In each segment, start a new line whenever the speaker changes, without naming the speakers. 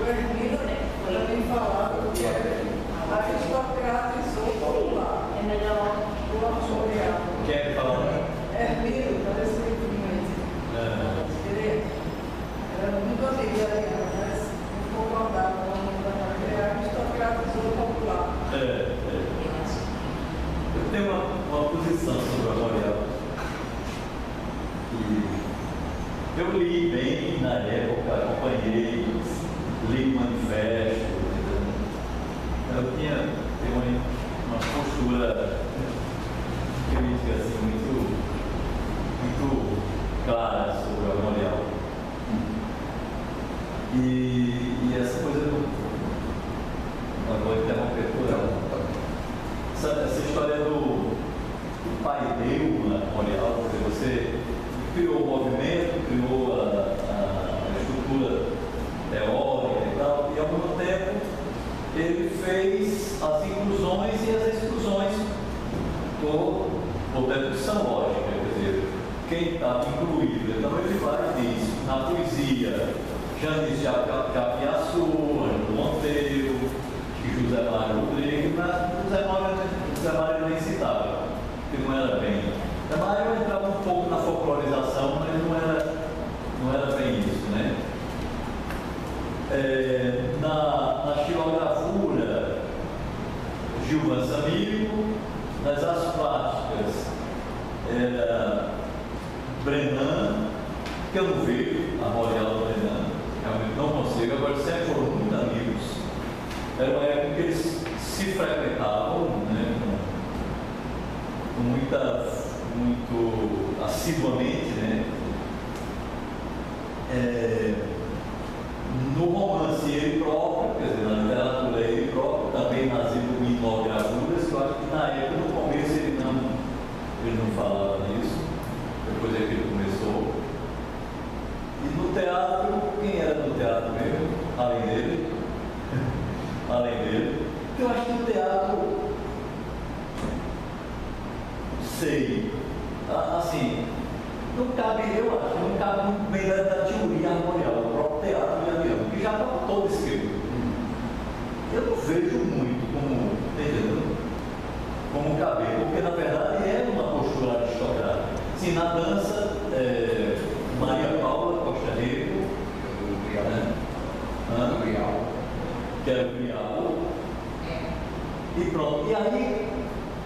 Hermínio também falava que aristocratizou popular.
É melhor.
Quem é que falou? Hermínio, parece que ele era muito aliviado, mas não concordava com o nome da família, aristocratizou popular.
Eu tenho uma posição sobre o memorial. Eu li bem na época, acompanhei, li o manifesto. Eu tinha uma postura crítica assim, muito clara sobre o memorial. E essa coisa do. Não vou interromper por ela. Essa história do pai deu na memorial, porque você criou o movimento, criou a estrutura teórica e tal, e ao mesmo tempo ele fez as inclusões e as exclusões por dedução lógica, quer dizer, quem está incluído. Então ele vai e diz, na poesia, Janis Japiaçu, Ângelo Monteiro, José Mário Rodrigues, mas José Mário nem citava, que não era bem. José Mário entrava um pouco na folclorização, mas não era bem isso, né? Na xilogravura, Gilvan Samiro, nas artes plásticas, Brenan, que eu não vejo a memorial do Brenan, realmente não consigo, agora sempre foram muito amigos. Era uma época que eles se frequentavam, né, muito assiduamente, né? No romance ele próprio, quer dizer, na literatura ele próprio, também nas iluminagravuras, que eu acho que na época, no começo, ele não falava disso, depois é que ele começou. E no teatro, quem era no teatro mesmo? Além dele, eu acho que o teatro, sei, assim, não cabe, eu acho, não cabe muito bem da teoria armorial, do próprio teatro de avião, que já está todo escrito. Eu não vejo muito como, entendeu? Como caber, porque na verdade é uma postura aristocrática. Sim, na dança, Maria Paula Costa Rico, que era o Grial, e pronto. E aí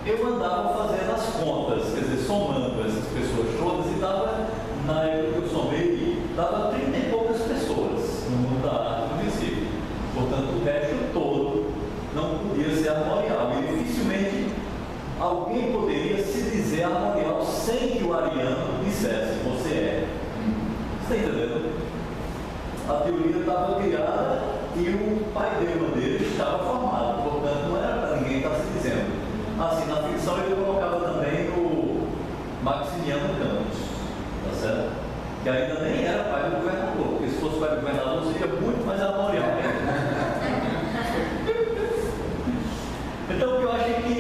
eu andava fazendo as contas, quer dizer, somando essas pessoas todas, e dava, na época que eu somei, dava 30 e poucas pessoas no mundo da arte no Recife. Portanto, o resto todo não podia ser armorial. E dificilmente alguém poderia se dizer armorial sem que o ariano dissesse, você é. Você está entendendo? A teoria estava criada e o pai dele estava formado, portanto não era para ninguém estar se dizendo. Assim, na ficção ele colocava também o Maximiano Campos, tá certo? Que ainda nem era pai do governador, porque se fosse pai do governador seria muito mais armorial. Então o que eu acho que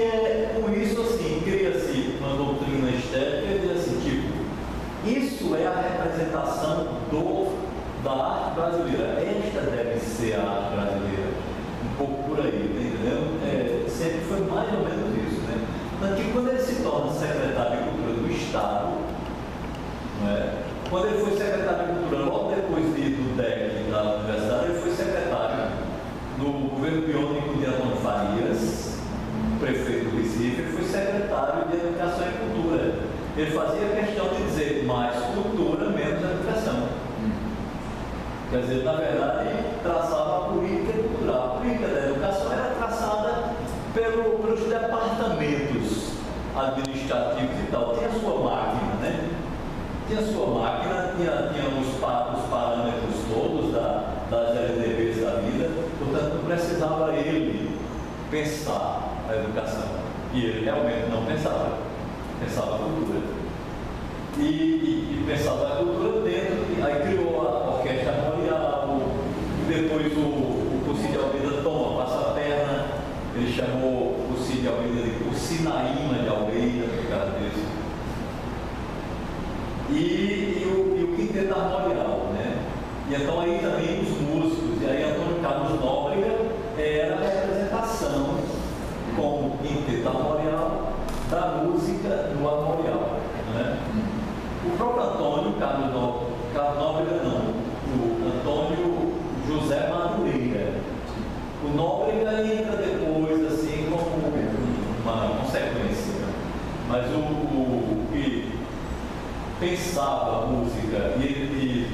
com isso assim, cria-se uma doutrina estética e diz assim, tipo, isso é a representação da arte brasileira. Esta deve ser a arte brasileira. Um pouco por aí, tá entendendo? Sempre foi mais ou menos isso, né? Porque quando ele se torna secretário de Cultura do Estado, não é? Quando ele foi secretário de Cultura, logo depois do DEC da Universidade, ele foi secretário no governo biônico de Antônio Farias, prefeito do Recife, ele foi secretário de Educação e Cultura. Ele fazia questão de dizer mais cultura, menos educação. Quer dizer, na verdade, traçava a política cultural. A política da educação era traçada pelos departamentos administrativos e tal. Tinha a sua máquina, né? Tinha a sua máquina, tinha os parâmetros todos das LDBs da vida, portanto, não precisava ele pensar a educação. E ele realmente não pensava a cultura. E pensava a cultura dentro, aí criou a Orquestra Armorial, depois o Cid Almeida passa a perna, ele chamou o Cid Almeida de o Sinaíma de Almeida, por causa disso. E o Quinteto Armorial, né? E então aí também os músicos, e aí Antônio Carlos música no armorial, né? O próprio Antônio Carlos Nóbrega não, o Antônio José Madureira. O Nóbrega entra depois, assim, como uma consequência. Mas o que pensava a música e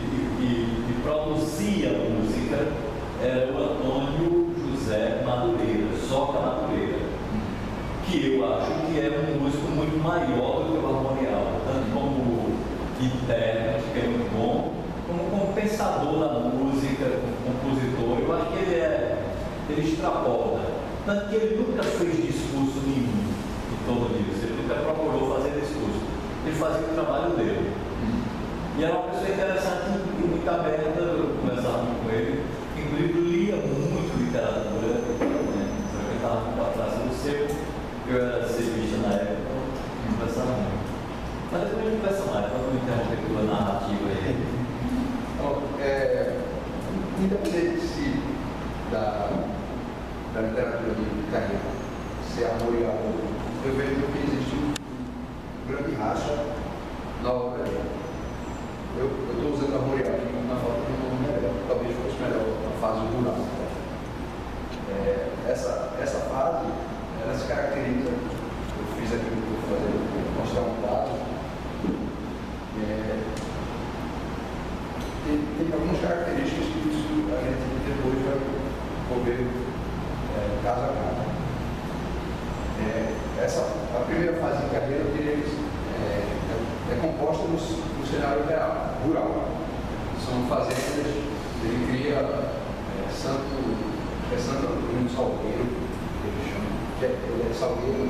produzia a música era o Antônio José Madureira, Soca Madureira, que eu acho que é um músico muito maior do que o armorial, tanto como intérprete, que é muito bom, como pensador da música, como compositor. Eu acho que ele extrapola, tanto que ele nunca fez discurso nenhum em torno disso, ele nunca procurou fazer discurso, ele fazia o trabalho dele. E era uma pessoa interessante e muito aberta. Eu conversava muito com ele, inclusive lia muito literatura, né? Eu estava muito atrás do seu, eu era servista na época, então conversava muito. Mas depois a gente conversa mais, para não interromper a tua narrativa aí.
Então, independente da literatura de carreira ser armorial, eu vejo que existe um grande racha na obra dele. Eu estou usando armorial aqui na foto que não é melhor, talvez fosse melhor a fase rural. Essa fase, ela se caracteriza, eu fiz aqui o que eu vou fazer, vou mostrar um dado. Tem algumas características que isso a gente depois vai poder caso a caso. A primeira fase de carreira, eu diria que é composta no cenário rural. São fazendas, ele cria Santo Antônio Salgueiro, ele chama, ele é Salgueiro,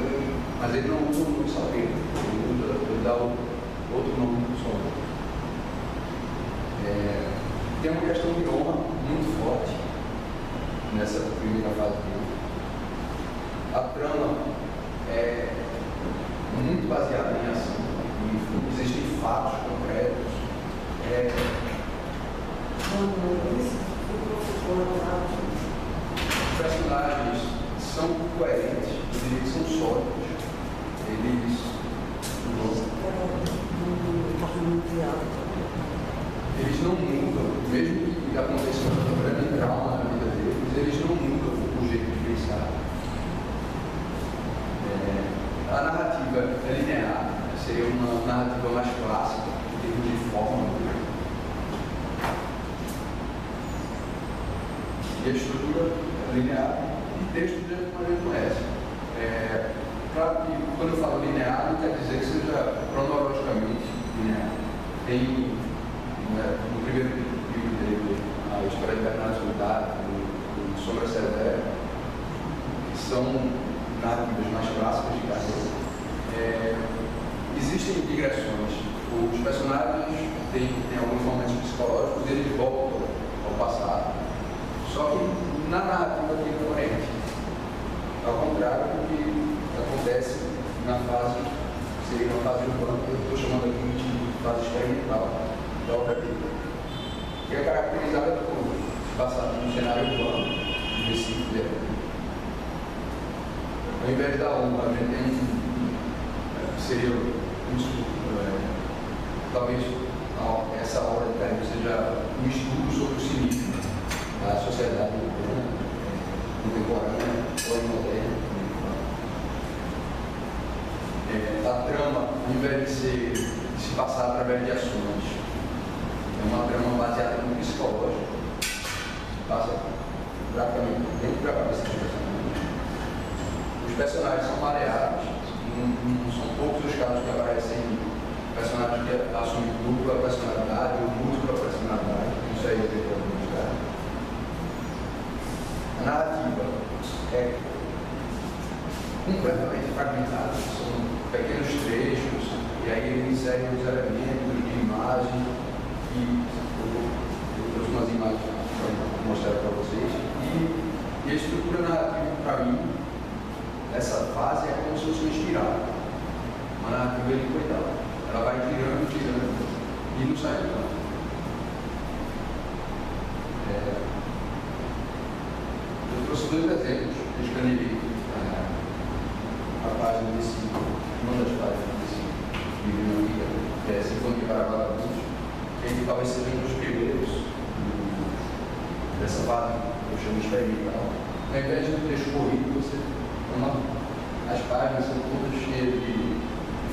mas ele não usa o nome Salgueiro, ele dá outro nome do Salgueiro. Tem uma questão de honra muito forte nessa primeira fase dele. A trama é muito baseada em ação, existem fatos concretos. Os personagens são coerentes, eu diria que são sólidos. Eles não mudam, mesmo que aconteça um grande trauma na vida deles, eles não mudam o jeito de pensar. A narrativa é linear, seria uma narrativa mais clássica, em termos de forma. E a estrutura é linear e texto de como a gente conhece. Claro que quando eu falo linear, não quer dizer que seja cronologicamente linear. Tem, no primeiro livro dele, a História de Bernardo Soldado, o Sombra Severa, que são narrativas mais clássicas de carreira. Existem digressões. Os personagens têm alguns momentos psicológicos, eles voltam ao passado. Só que na narrativa aqui é coerente. Ao contrário do que acontece na fase, seria uma fase urbana, que eu estou chamando aqui de fase experimental da obra dele, que é caracterizada por passar no cenário urbano, de Recife dele. Ao invés da honra, a gente tem, seria talvez essa obra de carreira seja um estudo sobre o cinismo da sociedade contemporânea ou moderna. A trama, ao invés de se passar através de ações, é uma trama baseada no psicológico, passa praticamente dentro da cabeça dos personagens. Os personagens são maleáveis, não são poucos os casos que aparecem personagens que assumem dupla personalidade ou múltipla personalidade, isso aí eu tenho que mostrar. A narrativa é completamente fragmentada, são pequenos trechos, e aí ele insere os elementos de imagem, e eu trouxe umas imagens para mostrar para vocês. E a estrutura narrativa, para mim, essa fase é como se fosse uma espiral, uma narrativa helicoidal. Ela vai girando e não sai do canto. Eu trouxe dois exemplos, eu escaneei a página desse uma das páginas desse livro, que é Sinfonia para Vagabundos, que ele talvez seja um dos primeiros dessa parte que eu chamo de experimental. Ao invés de um texto corrido, você as páginas são todas cheias de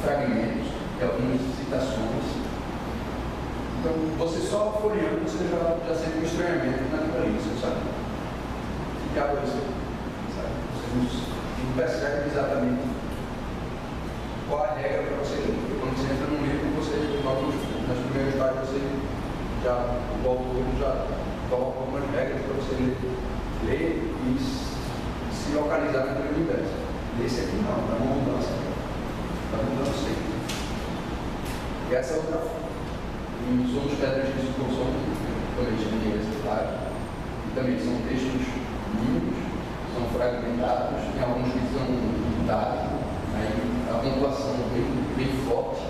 fragmentos, de algumas citações. Então, você só folheando, você já sente um estranhamento naquilo ali, você sabe? Que diabo é isso? Você não percebe exatamente qual a regra para você ler. Porque quando você entra num livro, você logo nas primeiras páginas, o autor já coloca algumas regras para você ler e se localizar naquele universo. Esse aqui não, é uma mudança. Está mudando sempre. E essa é outra forma. E somos pedras de discussão, também chamei essa página. E também são textos mínimos, são fragmentados, tem alguns que são pintados, aí a pontuação bem forte.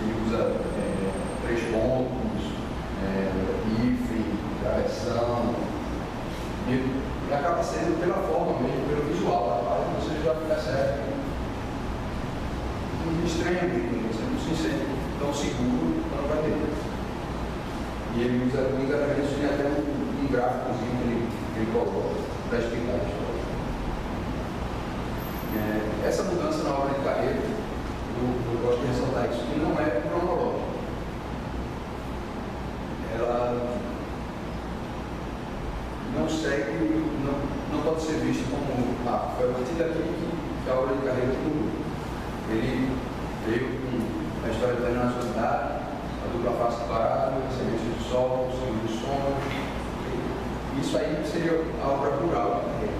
Ele usa 3 pontos, hífen, travessão. E acaba sendo pela forma mesmo, pelo visual da página, você já percebe um estranhamento, você não se sente tão seguro quando vai ler. E ele usa alguns elementos, tem até um gráficozinho que ele coloca para explicar a história. Essa mudança na obra de carreira, eu gosto de ressaltar isso, que não é cronológica. Ela não segue, não pode ser vista como foi a partir daqui que a obra de carreira mudou. Ele veio com a história da nacionalidade, a dupla face do parado, a semente do sol, o sonho dos sonhos. Isso aí seria a obra plural da carreira.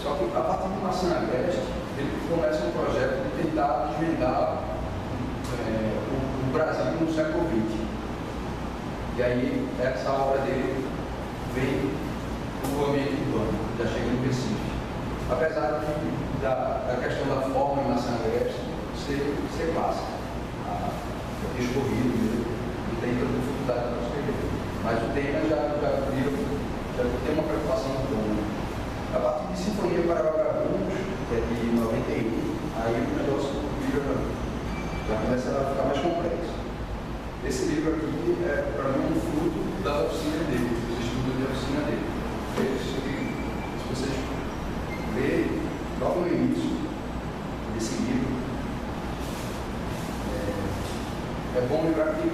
Só que a partir de Maçã Agreste, ele começa um projeto de tentar desvendar o Brasil no século XX. E aí essa obra dele vem do ambiente urbano, já chega no Recife. Apesar da questão da forma em Maçã Agreste ser clássica, o texto corrido mesmo, não tem tanta dificuldade para escrever. Mas o tema já tem uma preocupação grande. A partir de Sinfonia para Vagabundos, que é de 91, aí o negócio já começa a ficar mais complexo. Esse livro aqui é, para mim, um fruto da oficina dele, dos estudos da oficina dele. Se vocês lerem, logo no início desse livro, é bom lembrar que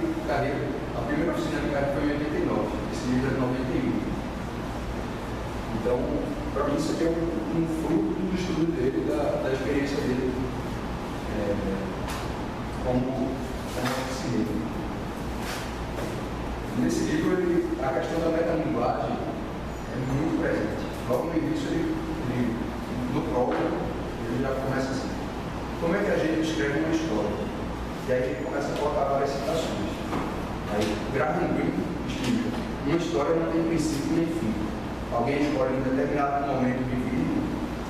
a primeira oficina de carreira foi em 89, esse livro é de 91. Então, para mim, isso aqui é um fruto do estudo dele, da experiência dele como oficineiro. Nesse livro, a questão da metalinguagem é muito presente. Logo no início, no prólogo, ele já começa assim: como é que a gente escreve uma história? E aí ele começa a colocar várias citações. Aí, Graham Greene explica: uma história não tem princípio nem fim. Alguém escolhe um determinado momento vivido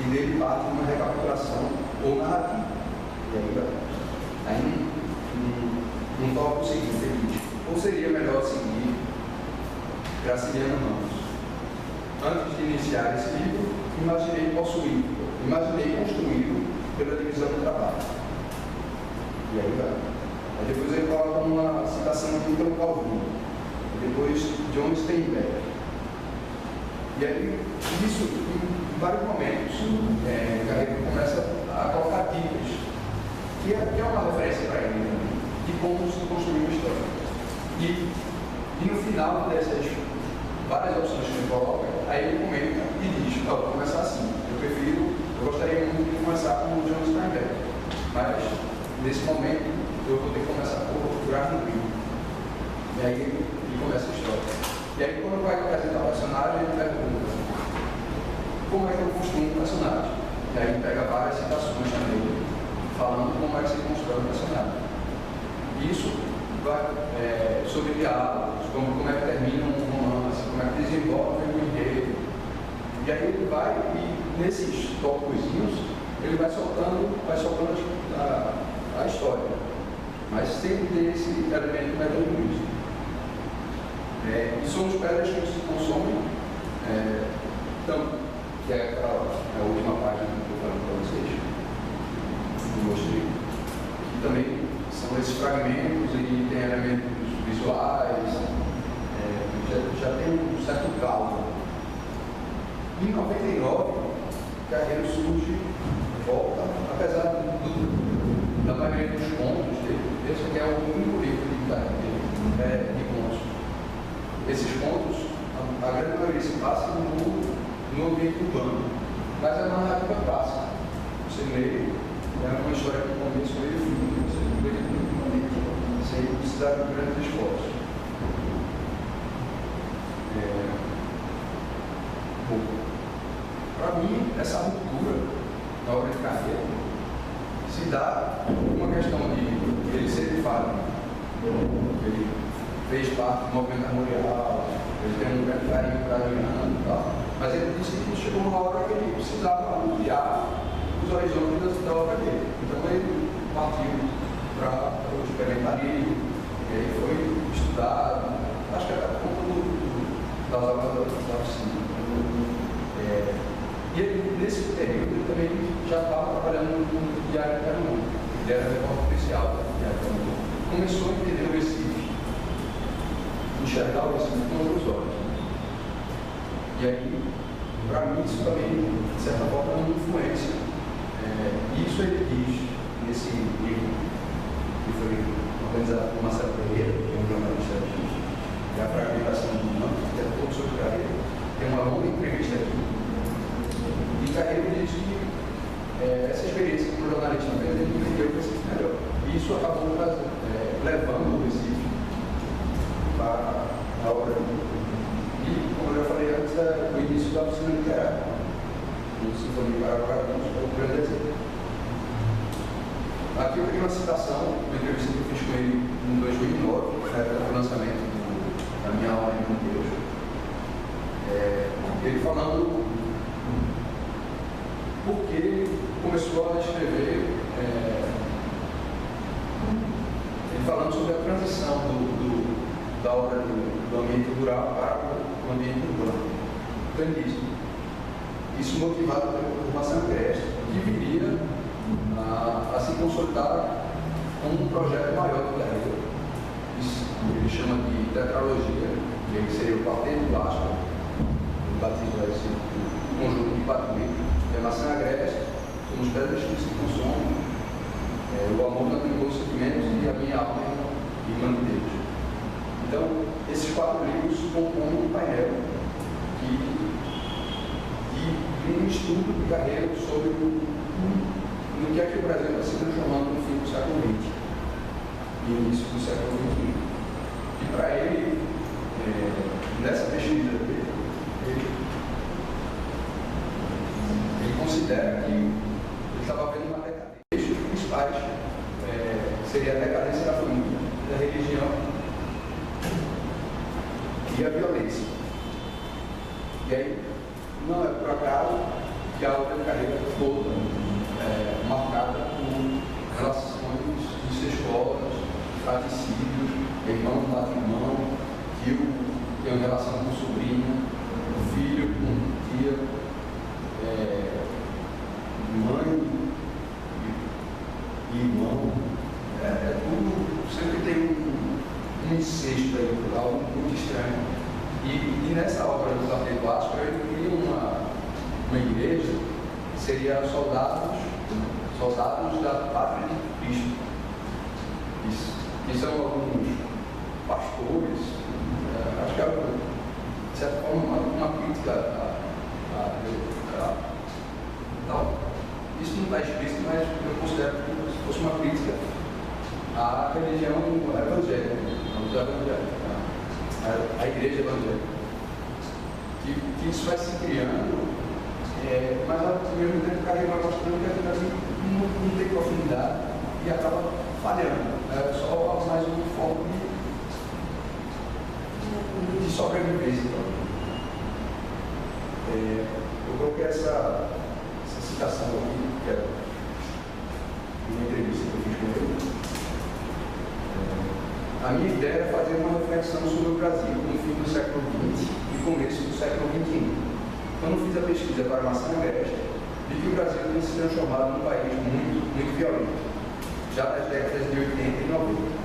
e dele parte uma recapitulação ou narrativa. E aí não toca o seguinte: ele diz, ou seria melhor seguir Graciliano Ramos. Antes de iniciar esse livro, imaginei construí-lo pela divisão do trabalho. E aí vai. Aí depois ele coloca uma citação aqui pelo Calvino. Depois John Steinbeck. E aí, isso, em vários momentos, Carreiro começa a colocar dicas, que é uma referência para ele, né, de como se construir uma história. E no final dessas várias opções que ele coloca, aí ele comenta e diz: vou começar assim, eu gostaria muito de começar com o John Steinbeck, mas nesse momento eu vou ter que começar por Graham Greene. E aí ele começa a história. E aí, quando vai apresentar o personagem, ele pergunta: como é que eu construo um personagem? E aí ele pega várias citações também, falando como é que se constrói um personagem. Isso vai sobre diálogos, como é que termina um romance, como é que desenvolve um enredo. E aí ele vai, e nesses tópicozinhos, ele vai soltando a história. Mas sempre tem esse elemento metodológico. E somos pedras que se consomem, que é a última página do falando para vocês. Eu mostrei. Que também são esses fragmentos e tem elementos visuais, já tem um certo caldo. Em 99, Carreiro surge, volta, apesar da maioria dos contos dele. Esse aqui é o único livro de contos. Esses contos, a grande maioria se passa no ambiente urbano, mas é uma narrativa clássica. Você lê, é uma história que começa meio e fim, você lê muito bonito, sem precisar de grandes esforços. Para mim, essa ruptura na obra de Carreiro se dá uma questão de ele ser de fato, ele fez parte do movimento armorial, ele tem um grande carinho para Adriano e tal, mas ele disse que chegou uma hora que ele precisava ampliar os horizontes da obra dele. Então ele partiu para o experimentarismo, e aí foi estudado, acho que era por conta das aulas da oficina. E ele, nesse período, ele também já estava trabalhando no Diário de Pernambuco. Ele era repórter oficial do Diário de Pernambuco. Começou a entender o Recife, enxergar o Recife com outros olhos. E aí, para mim, isso também, de certa forma, é uma influência. Isso ele diz nesse livro, que foi organizado por Marcelo Pereira, que é um jornalista artista, que é a fragmentação do humano, que é todo sobre Carreiro. Tem uma longa entrevista aqui. E Carreiro diz que essa experiência como jornalista ele entendeu o Recife melhor. E isso acabou levando o Recife para a obra dele. E, como eu já falei antes, o início da oficina literária. O Sinfonia Paraguai é um grande exemplo. Aqui eu peguei uma citação, uma entrevista que eu fiz com ele em 2009, na época do lançamento da minha aula em Deus. Ele falando porque ele começou a escrever, ele falando sobre a transição da obra do ambiente rural para o ambiente urbano. Então ele diz, isso motivado por Marcelo Creste, que viria a se consolidar como um projeto maior do Carreiro. Isso ele chama de tetralogia, que seria o quarteto clássico, o batismo esse conjunto de quatro livros. Maçã Agreste, somos pedras que se consomem, o amor não tem bons sentimentos e a minha alma é irmã de Deus. Então, esses quatro livros compõem um painel de um estudo de Carreiro sobre no que é que o Brasil está se transformando no fim do século XX e início do século XXI. E para ele, nessa pesquisa dele, ele considera que ele estava vendo uma decadência. Os principais seria a decadência da família, da religião e a violência. E aí, não é por acaso que a obra de Carreiro toda marcada por relações incestuosas, fratricídios, irmão bate irmão, tio tem uma relação com sobrinha, filho com tia, mãe e irmão, tudo sempre tem um incesto aí, algo muito estranho. E nessa obra do Quarteto Clássico ele cria uma igreja que seria soldados da pátria de Cristo. Isso são alguns pastores, acho que é de certa forma uma crítica Não, isso não está explícito, mas eu considero como se fosse uma crítica à religião evangélica, a igreja evangélica. Que isso vai se criando, mas ao mesmo tempo o Carreiro vai mostrando que a Brasil não tem profundidade e acaba falhando. É só mais uma forma de sobrevivência. Eu coloquei essa citação aqui, que é uma entrevista que eu fiz com ele. A minha ideia é fazer uma reflexão sobre o Brasil no fim do século XX e começo do século XXI. Quando eu fiz a pesquisa para Maçã Agreste, vi que o Brasil tinha se transformado num país muito violento, já nas décadas de 80 e 90.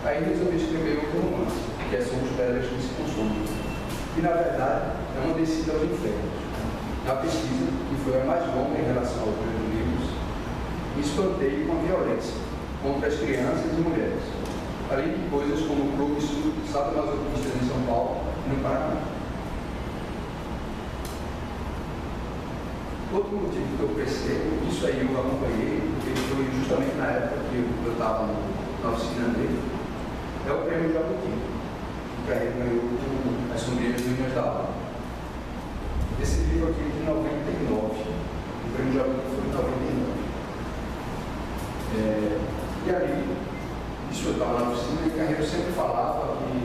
Aí resolvi escrever outro romance, que é Somos Pedras que se Consomem, que na verdade é uma descida aos infernos. Na pesquisa, que foi a mais longa em relação aos meus livros, me espantei com a violência contra as crianças e mulheres, além de coisas como o clube sadomasoquistas em São Paulo e no Paraná. Outro motivo que eu percebo, isso aí eu acompanhei, porque foi justamente na época que eu estava na oficina dele, é o prêmio Jabuti, que aí ganhou com As Sombrinhas do Inhas da Alma. Esse livro aqui é de 99, o prêmio Jabuti foi de 99. E ali, isso eu estava na oficina e Carreiro sempre falava que o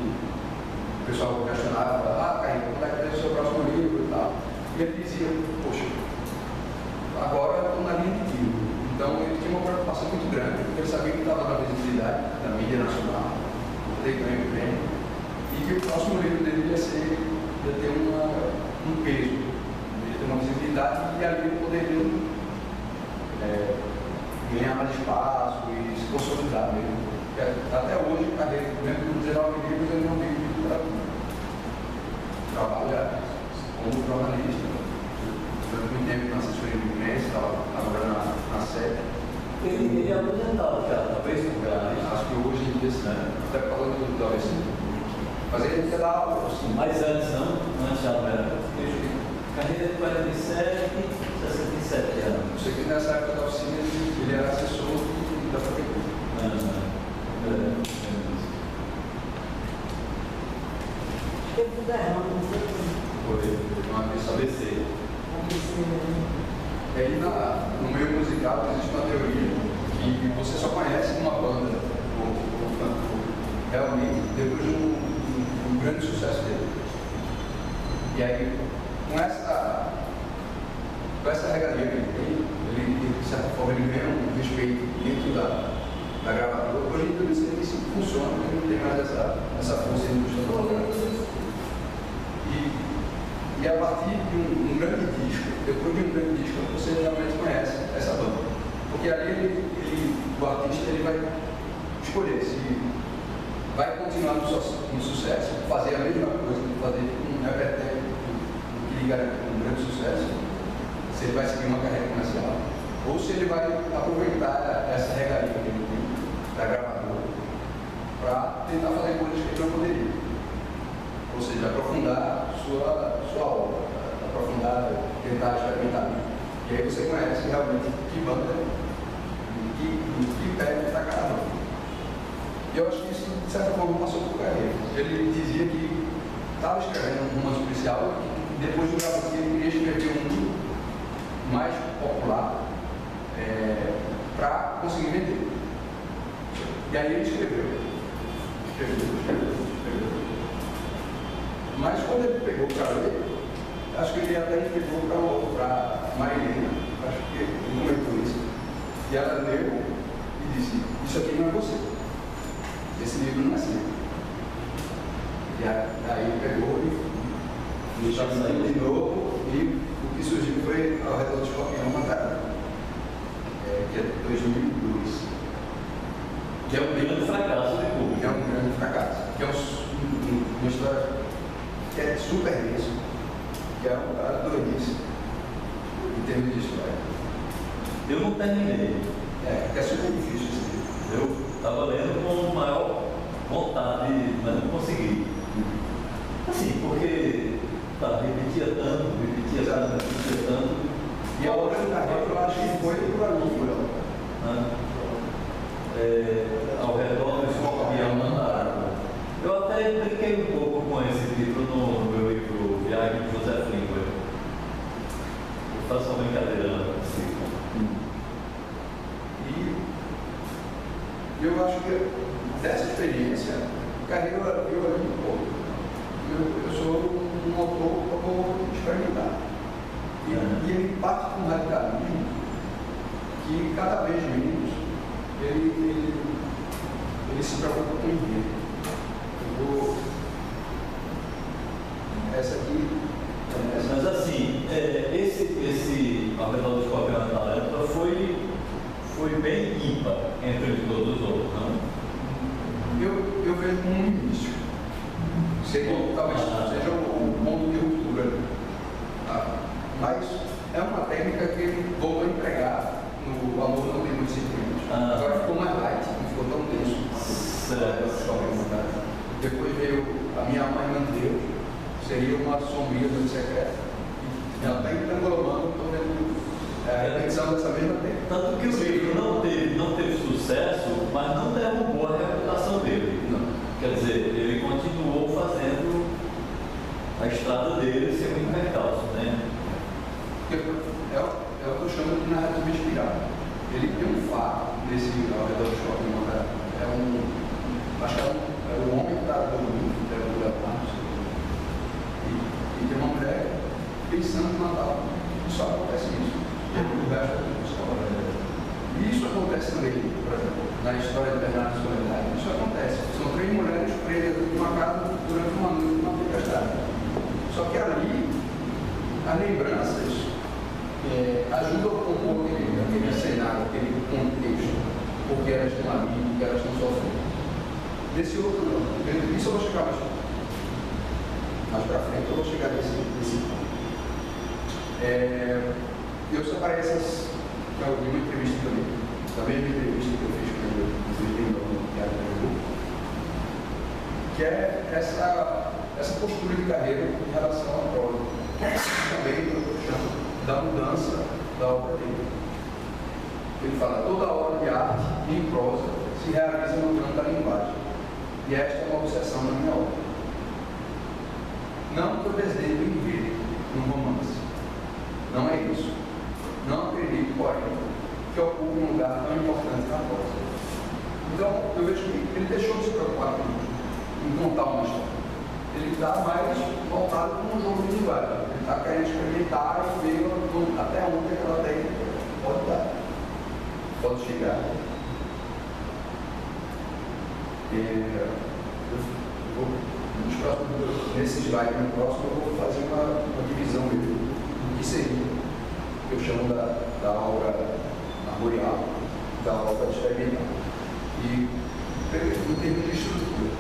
pessoal questionava, Carreiro, quando é que vai ser o seu próximo livro e tal. E ele dizia, poxa, agora eu estou na linha de tiro. Então ele tinha uma preocupação muito grande, porque ele sabia que estava na visibilidade da mídia nacional, ter ganho o prêmio, e que o próximo livro dele ia ter um peso, ia ter uma visibilidade, e ali ele poderia ganhar mais espaço e se consolidar mesmo. Até hoje, mesmo com 19 livros, ele não vive de literatura. Trabalha como jornalista, durante muito tempo na assessoria de imprensa, estava agora na sede.
Ele é aposentado já, talvez com jornalista.
Acho que hoje em dia, até falando do talvez sim. Mas ele quer dar aula, assim.
Mas antes não? Antes já não era. Carreira de 47, 67 anos.
Eu sei que nessa época da oficina ele era assessor da prefeitura.
Teve derrama, não sei
Foi uma vez
ABC.
E aí no meio musical existe uma teoria que você só conhece uma banda, ou cantor, realmente, depois de um grande sucesso dele. E aí, com essa regalia que ele tem, ele, de certa forma, ele ganha um respeito dentro da gravadora. Hoje em dia, isso funciona, ele não tem mais essa força industrial. E a partir de um grande disco, depois de um grande disco, você realmente conhece essa banda. Porque ali o artista ele vai escolher se vai continuar no sucesso, fazer a mesma coisa, fazer um repertório que lhe garante um grande sucesso, se ele vai seguir uma carreira comercial, ou se ele vai aproveitar essa regalia que ele tem da gravadora para tentar fazer coisas que ele não poderia. Ou seja, aprofundar sua obra, tentar experimentar. E aí você conhece realmente que banda que pé está cada banda. E eu acho que isso, de certa forma, passou por Carreiro. Ele dizia que estava escrevendo um romance policial e depois do Jabuti ele queria escrever um mais popular para conseguir vender. E aí ele escreveu. Mas quando ele pegou para ler, acho que ele até entregou para Marilena, acho que ele comentou isso. E ela leu e disse, isso aqui não é você. Esse livro não é seu. E aí ele pegou e estava saindo de novo, e o que surgiu foi Ao Redor do Escorpião Matado, que é de 2002.
Que é um grande fracasso de público.
Que é um grande fracasso. Que é uma história que é super denso, que é um cara doidíssimo em termos de história.
Eu não terminei.
Que é super difícil esse livro.
Eu estava lendo com maior vontade, mas não consegui. Assim, porque repetia tanto.
E a outra eu acho que foi por ali.
Ao redor do escorpião Mandará. Eu até brinquei um pouco com esse livro no meu livro Viagem de José Flinker. Eu faço uma brincadeira assim.
E eu acho que dessa experiência, Carreiro viu ali um pouco. Eu sou um autor que vou experimentar. E ele parte com um radicalismo que cada vez menos ele se preocupa com o enredo. Essa aqui
Mas assim, esse Ao Redor do Escorpião da Tarântula foi bem ímpar entre todos os outros, não?
Eu vejo como um início. Talvez seja o ponto de ruptura. Mas é uma técnica que ele voltou a empregar no Amor Não Tem Muitos Sentimentos. Agora ficou mais light, não ficou tão denso. Depois veio A Minha Mãe Mandeu, seria uma sombria do secreto. Ela está englobando, estou vendo a repetição dessa mesma técnica.
Tanto que o livro não teve sucesso, mas não derrubou a reputação dele.
Não.
Quer dizer, ele continuou fazendo a estrada dele sem muito percalço, né?
É o que eu chamo de narrativa inspirada. Ele tem um fato nesse Ao Redor do Escorpião. Acho que é o homem que está dormindo, que é o Leonardo. E tem uma mulher pensando no Natal. Só acontece isso. E o resto da história. E isso acontece também, por exemplo, na história de Bernardo Soledade. Isso acontece. São 3 mulheres presas numa casa durante uma noite numa tempestade. Só que ali, as lembranças ajudam a compor aquele cenário, aquele contexto, porque elas estão ali, porque elas estão sofrendo. Desse outro não. Isso eu vou chegar mais para frente, eu vou chegar nesse ponto. Eu separei essas, que eu vi uma entrevista também uma entrevista que eu fiz com o Teatro do Grupo, que é essa postura de carreira em relação à prova. Também eu chamo da mudança da obra dele. Ele fala: toda obra de arte em prosa se realiza no plano da linguagem. E esta é uma obsessão na minha obra. Não que eu deseje viver num romance. Não é isso. Não acredito, porém, que ocupe um lugar tão importante na prosa. Então, eu vejo que ele deixou de se preocupar em contar uma história. Ele está mais voltado para um jogo de linguagem. Ele está querendo experimentar e ver até onde aquela técnica pode dar. Pode chegar. Nesse slide no próximo, eu vou fazer uma divisão do que seria, que eu chamo da obra armorial, da obra experimental. E em termos de estrutura,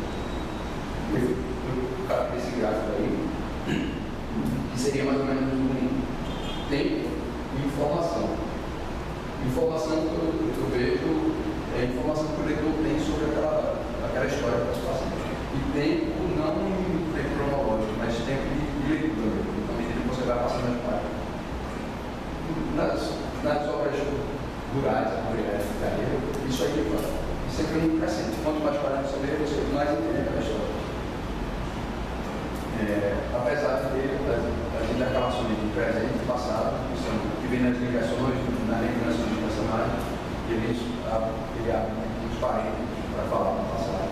esse gráfico aí, que seria mais ou menos um tempo e informação. Informação que eu vejo é a informação que o leitor tem sobre aquela história que está se passando. E tempo não em tempo cronológico, mas tempo de leitura, à medida que você vai passando as páginas. Nas obras rurais, armoriais de carreira, isso aí é sempre muito presente. Quanto mais páginas você lê, você mais entende a história. Apesar das intercalações de presente e passado, que vem nas ligações, na lembrança dos personagens, ele abre uns parênteses para falar do passado.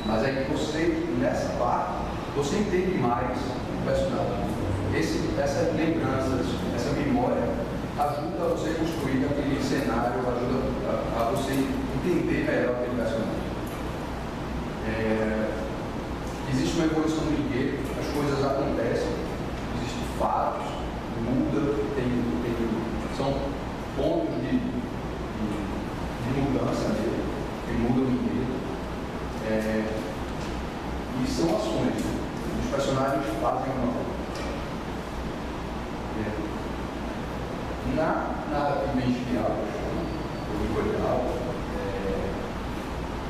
Mas aí nessa parte, você entende mais o personagem. Essas lembranças, essa memória, ajuda você a construir aquele cenário, ajuda a você entender melhor aquele personagem. Existe uma evolução do enredo, as coisas acontecem, existem fatos, muda, são pontos de mudança dele, que mudam o enredo. E são ações, os personagens fazem uma coisa. Na narrativa inspirada, o Nicolau,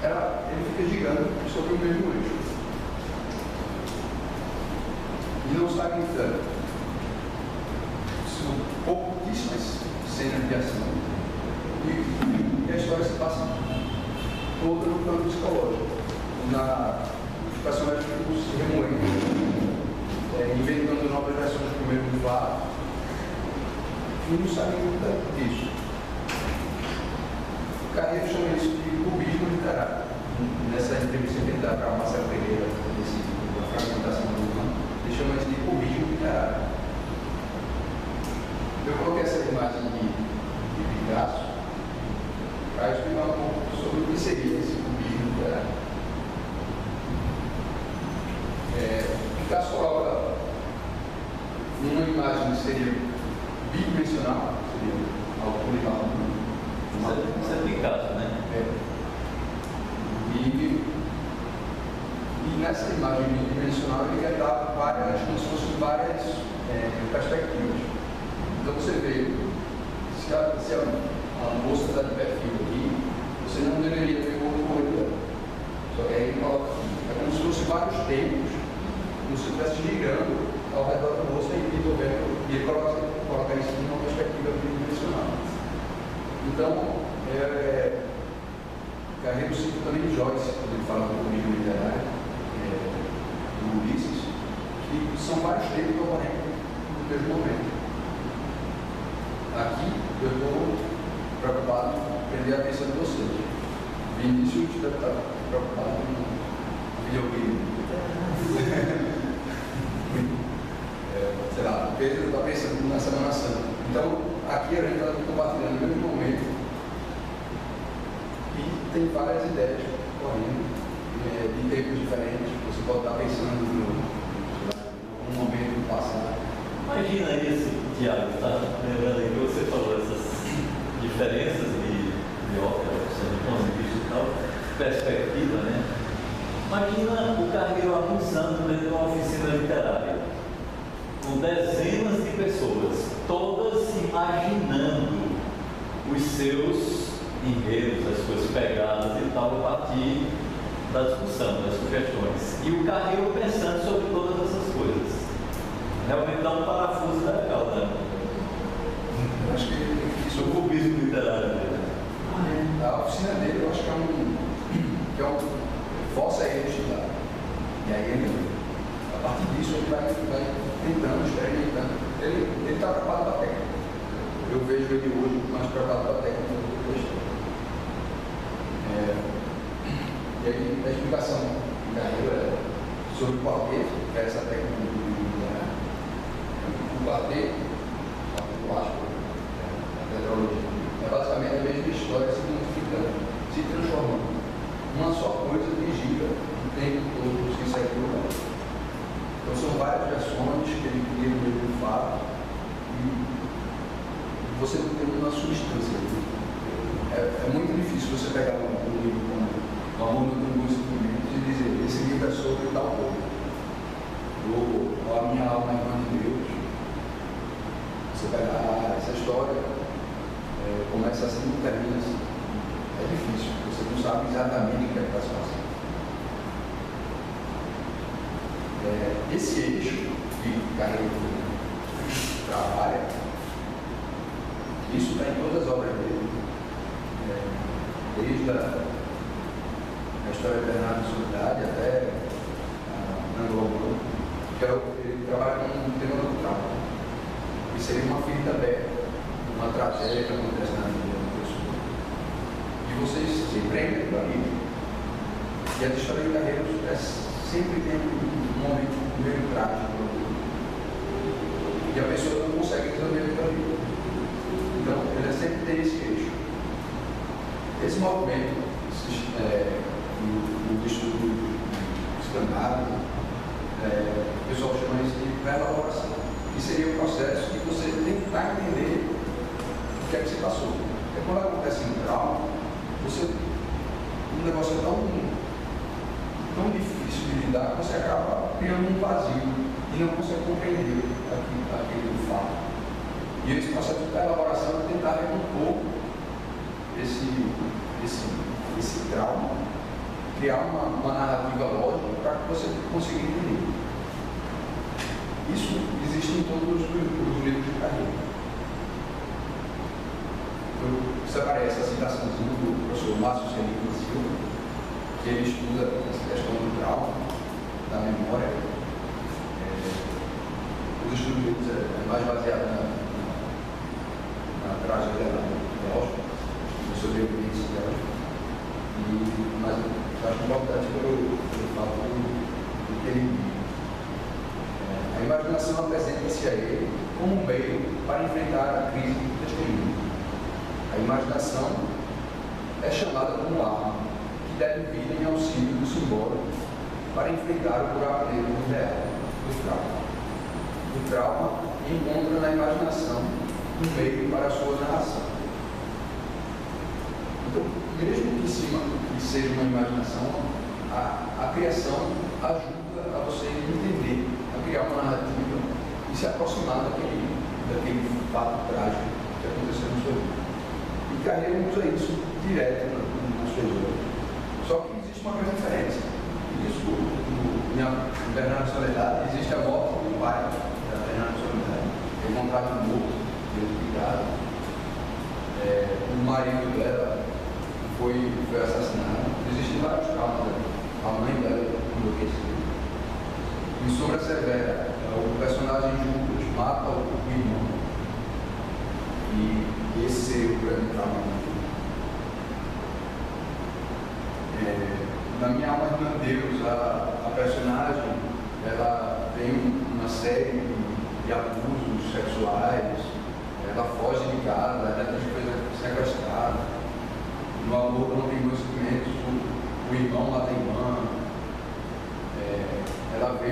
ele fica girando sobre o mesmo eixo. E não sai gritando. São pouquíssimas cenas de ação. E a história se passa toda no plano psicológico. Os personagens ficam se remoendo, inventando novas versões do mesmo fato. E não sabem muito disso. O Carreiro chama isso de cubismo literário. Nessa entrevista que ele dá para Marcelo Pereira, a fragmentação do humano, ele chama isso de cubismo literário. Eu coloquei essa imagem de Picasso para explicar um pouco sobre o que seria esse cubismo literário. Picasso coloca um imagina que seria bidimensional, seria a altura e a largura.
Isso é Picasso, né?
E nessa imagem bidimensional ele quer dar várias, como se fossem várias perspectivas. Então você vê, se a moça está de perfil aqui, você não deveria ver o outro olho dela. Só que aí ele coloca aqui. É como se fosse vários tempos, como se estivesse girando ao redor da moça e ele coloca isso em uma perspectiva bidimensional. Então, Carreiro cita também Joyce, quando ele fala do livro literário, do Ulisses, que são vários tempos ocorrendo no mesmo momento. Aqui eu estou preocupado em prender a atenção de vocês. Vinícius deve estar preocupado com videogame. Sei lá, Pedro está pensando na Semana Santa. Então, aqui a gente está compartilhando no mesmo momento e tem várias ideias correndo de tempos diferentes. Você pode estar pensando num momento do passado.
Imagina isso, Tiago, tá lembrando aí que você falou essas diferenças de ópera, de ponto de vista e tal, perspectiva, né? Imagina o Carreiro avançando dentro de uma oficina literária, com dezenas de pessoas, todas imaginando os seus enredos, as suas pegadas e tal, a partir da discussão, das sugestões. E o Carreiro pensando sobre todas essas coisas. Realmente dá um parafuso legal, né?
Acho que
Isso é o cubismo literário dele.
A oficina dele, eu acho que é um força ele estudar. E aí a partir disso ele vai tentando, experimentando. Ele está preocupado com a técnica. Eu vejo ele hoje mais preocupado com a técnica do que com a história. E aí a explicação de Carreiro é sobre o quarteto, que é essa técnica do literário. O quarteto clássico, a tetralogia, é basicamente a mesma história se modificando, se transformando. Uma só coisa que gira o tempo todo sem sair do lugar. Então são várias versões que ele cria no mesmo fato e você não tem uma substância. É muito difícil você pegar um livro como O Amor no Tango Instrumentos e dizer, esse livro é sobre tal coisa. Ou A Minha Alma é Irmã de Deus. Você pegar essa história, começa assim e termina assim. É difícil, você não sabe exatamente o que é que está se passando. Esse eixo que Carreiro trabalha, isso está em todas as obras dele. Desde a história de Bernardo de Soledade até Anglo-Romano, que ele trabalha com um tema do trauma. Que seria uma ferida aberta, uma tragédia que acontece na vida da pessoa. E vocês se prendem para ali. E a história de Carreiro sempre tem um momento meio trágico. E a pessoa não consegue resolver aquilo ali. Então, ele sempre tem esse eixo. Esse movimento, no estudo escandado, o pessoal chama isso de pré-elaboração. Que seria o processo de você tentar entender o que é que se passou. Porque quando acontece um trauma, um negócio é tão difícil de lidar que você acaba criando um vazio e não consegue compreender aquele fato. E esse processo de elaboração é tentar recompor esse trauma, criar uma narrativa lógica para que você consiga entender. Isso existe em todos os livros de Carreiro. Eu separei essa citaçãozinha do professor Márcio Celino Silva, que ele estuda essa questão do trauma, da memória. Os estudos deles é mais baseado na tragédia da Auschwitz, no sobrevivência dela. Mas eu acho importante pelo fato do que ele vive. A imaginação apresenta-se a ele como um meio para enfrentar a crise do testemunho. A imaginação é chamada como arma que deve vir em auxílio do simbólico para enfrentar o buraco negro do real, do trauma. O trauma encontra na imaginação um meio para a sua narração. Então, mesmo que seja uma imaginação, a criação ajuda a você entender, a criar uma narrativa e se aproximar daquele fato trágico que aconteceu no seu vida. E Carneiro usa isso direto nas suas obras. Só que existe uma grande diferença. Isso, em Bernardo Soledad, existe a morte do pai da Bernardo Soledad. É encontrado morto, picado. O marido dela foi assassinado. Existem vários traumas ali. A mãe dela enlouqueceu. Em Sombra Severa, o personagem Judas mata o irmão. E esse seria o grande trauma. Na Minha Alma Irmã Deus, a personagem, ela tem uma série de abusos sexuais, ela foge de casa, ela é sequestrada. No Amor Não Tem Dois Sentimentos, o irmão mata a irmã. Ela vê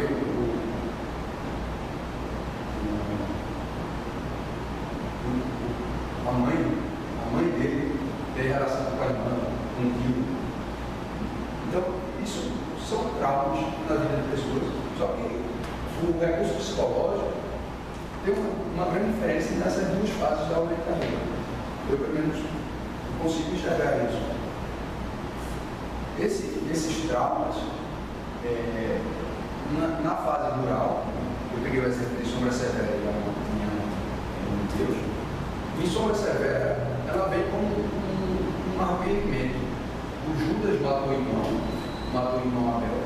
a mãe dele ter relação com a irmã, com o tio. Então, isso são traumas na vida de pessoas. Só que o recurso psicológico tem uma grande diferença nessas duas fases da carreira. Eu, pelo menos, consigo enxergar isso. Esses traumas, na fase rural, eu peguei o exemplo de Sombra Severa e a Deus. Em Sombra Severa, ela vem como um arrependimento. O Judas matou o irmão Abel.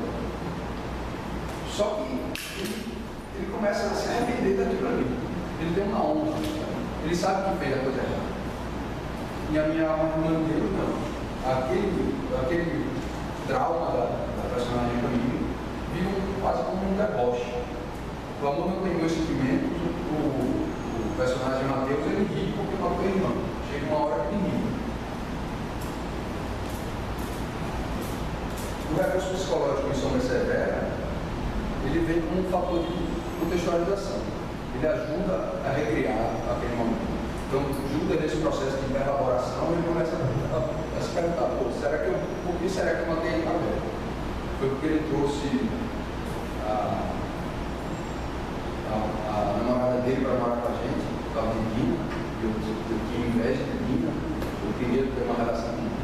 Só que ele começa a se arrepender daquilo ali. Ele tem uma honra. Ele sabe que fez a coisa errada. E a Minha Alma Irmã Deus, não. Aquele trauma da personagem Camilo vive quase como um deboche. O amor não tem dois sentimentos. O personagem Mateus, ele ri porque matou o irmão. Chega uma hora que ele ri. O recurso psicológico em Sombra Severa, ele vem como um fator de contextualização. Ele ajuda a recriar aquele momento. Então, ajuda nesse processo de elaboração, ele começa a se perguntar, por que será que eu matei a Abel? Foi porque ele trouxe a namorada dele para morar com a gente, por causa de Dina. Eu tinha inveja de Dina, eu queria ter uma relação com Dina.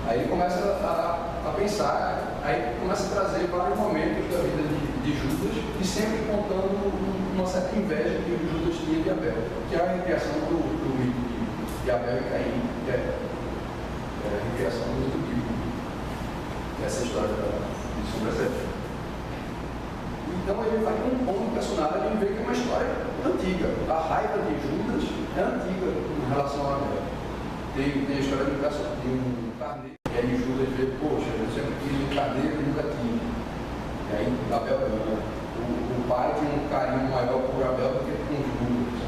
Aí ele começa a pensar, aí começa a trazer vários momentos da vida de Judas e sempre contando uma certa inveja que o Judas tinha de Abel, que é a recriação do mito de Abel e Caim, que é a recriação do mito bíblico, essa história de Sombra Severa. Então ele vai compondo o personagem e vê que é uma história antiga. A raiva de Judas é antiga em relação a Abel. Tem a história de um carneiro. E aí Judas vê, poxa, eu sempre quis um carneiro e nunca tive. E aí Abel ganha. O pai tinha um carinho maior por Abel do que com Judas.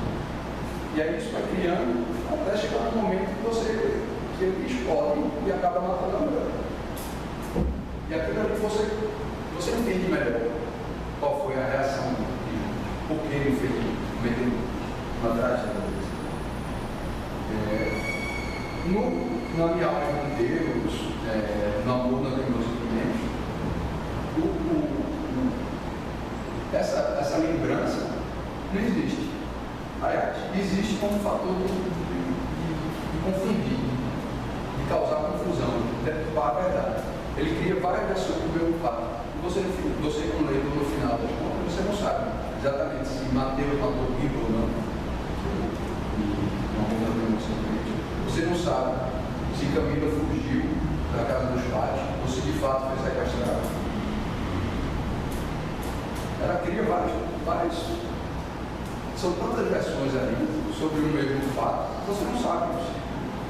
E aí isso vai criando até chegar no momento que ele explode e acaba matando Abel. E aquilo ali você entende melhor qual foi a reação de Judas, por que ele fez cometer uma tragédia. Na Minha Alma Irmã Deus, no Amor Não Tem Dois Sentimentos, essa lembrança não existe. Aliás, existe como fator de confundir, de causar confusão, de deturpar a verdade. Ele cria várias versões do mesmo fato. Você como leitor no final das contas, você não sabe exatamente se Mateus matou o Bíblia ou não. Você não sabe se Camila fugiu da casa dos pais ou se de fato foi sequestrada. Ela cria várias. São tantas versões ali sobre o mesmo fato, você não sabe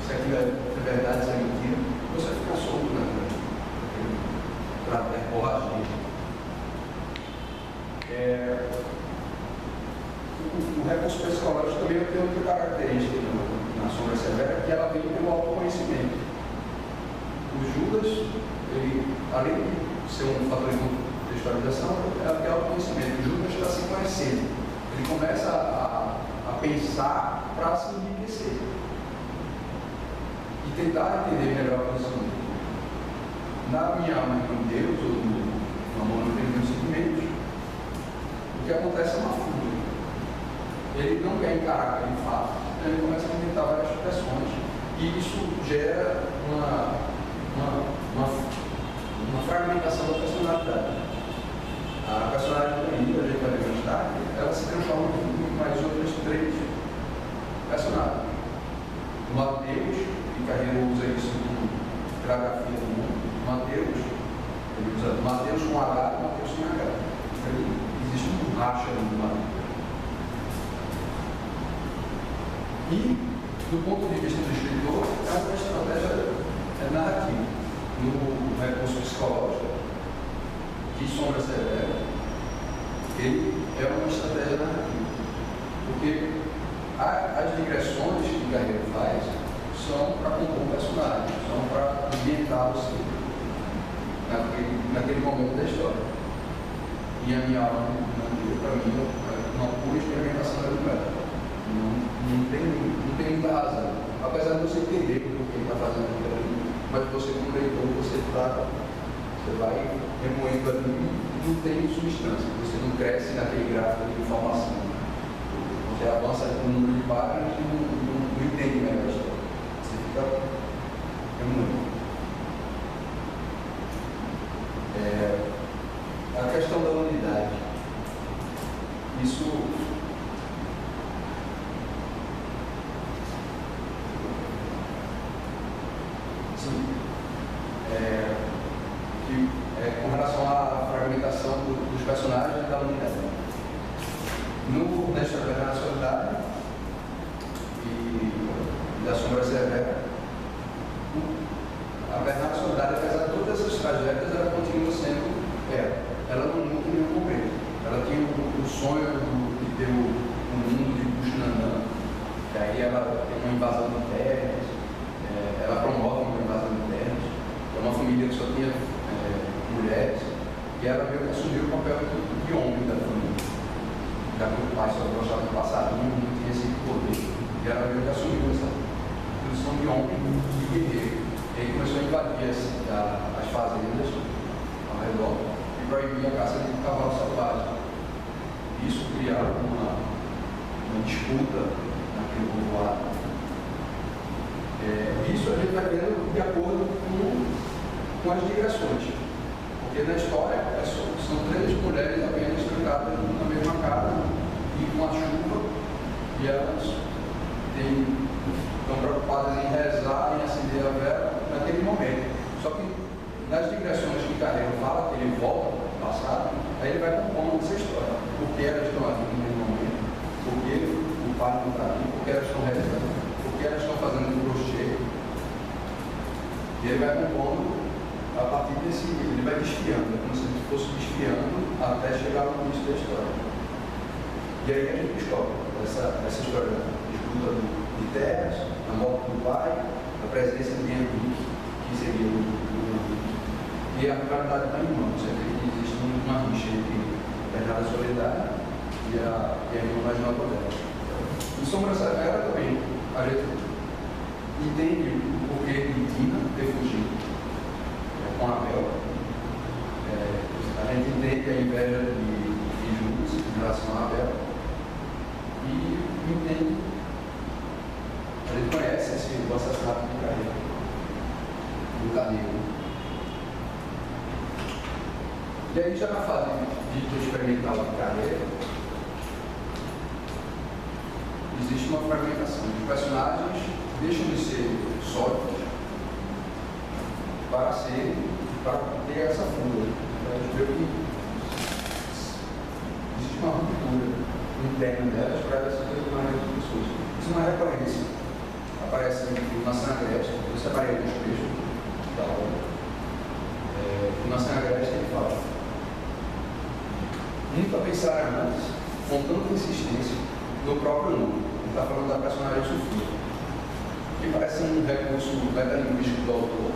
se aquilo é verdade, se é mentira. Você fica solto para reagir. O recurso psicológico também tem outra característica na Sombra Severa, que ela vem pelo autoconhecimento. O Judas, além de ser um fator de contextualização, ela tem autoconhecimento. O Judas está se conhecendo. Ele começa a pensar para se enriquecer e tentar entender melhor a posição dele. Na minha alma com Deus, ou no amor no meus sentimentos, o que acontece é uma fuga. Ele não quer encarar aquele fato, então ele começa a inventar várias expressões. E isso gera uma fragmentação da personalidade. A personagem da Camila, a gente vai ver mais tarde, ela se transforma em mais outras 3 personagens. O Mateus, que Carreiro usa isso como grafia do mundo. Mateus, ele usa Mateus com H e Mateus sem H. Existe um racha no Mateus. E, do ponto de vista do escritor, é uma estratégia narrativa. No recurso psicológico, de sombra severa, ele é uma estratégia narrativa. Porque as digressões que o Carreiro faz são para compor o personagem, são para ambientá-lo naquele momento da história. E a minha aula, para mim, é uma pura experimentação da novela. Não tem muita razão. Apesar de você entender o que ele está fazendo aquilo ali, mas você, como leitor, você vai remoendo ali e não tem substância. Você não cresce naquele gráfico de informação. Você avança com um número de páginas e não entende melhor a história. Você fica remoendo. A questão da unidade. Isso com relação à fragmentação dos personagens da unidade. Na história da nacionalidade e da sombra severa, a Bernarda Soledade, apesar de todas essas tragédias, ela continua sendo ela não muda em nenhum momento. Ela tinha o sonho de ter um mundo de Buxananã, e aí ela tem uma invasão de terras, ela promove uma invasão de terras. É uma família que só tinha mulheres, e ela meio que assumiu o papel de homem da família. Já que o pai só gostava de passarinho, não tinha esse poder. E ela meio que assumiu essa posição de homem e guerreiro. E aí começou a invadir as fazendas ao redor e proibir a caça de cavalo selvagem. Isso criava uma disputa naquele povoado. Isso a gente vai vendo de acordo com as digressões. Porque na história são 3 mulheres apenas trancadas na mesma casa e com a chuva, e elas estão preocupadas em rezar, em acender a vela naquele momento. Só que nas digressões que Carreiro fala, que ele volta ao passado, aí ele vai compondo essa história. Por que elas estão aqui naquele momento? Por que o pai não está aqui? Por que elas estão rezando? Por que elas estão fazendo um crochê? E ele vai compondo a partir desse, ele vai desfiando, como se ele fosse desfiando até chegar no início da história. E aí a gente descobre essa história da disputa de terras, a morte do pai, a presença de Henrique, que seria o Henrique, e a rivalidade da irmã. Você vê que existe uma rixa entre Bernarda Soledade e a irmã mais nova dela. Em Sombra Severa também, a gente entende o porquê de Tina ter fugido com Abel. A gente entende a inveja de Judas em relação a Abel e entende, a gente conhece o assassinato de Carreiro, do Carneiro. E aí, já na fase de experimental de Carreiro, existe uma fragmentação. Os personagens deixam de ser sólidos para ter essa fuga. A gente vê que existe uma ruptura interna delas para elas se transformarem em pessoas. Isso é uma recorrência. Aparece no Nação Agreste, eu separei alguns trechos da obra. No Nação Agreste ele fala: nunca pensaram antes, com tanta insistência, no próprio nome. Ele está falando da personagem Sofia, que parece um recurso metalinguístico do autor,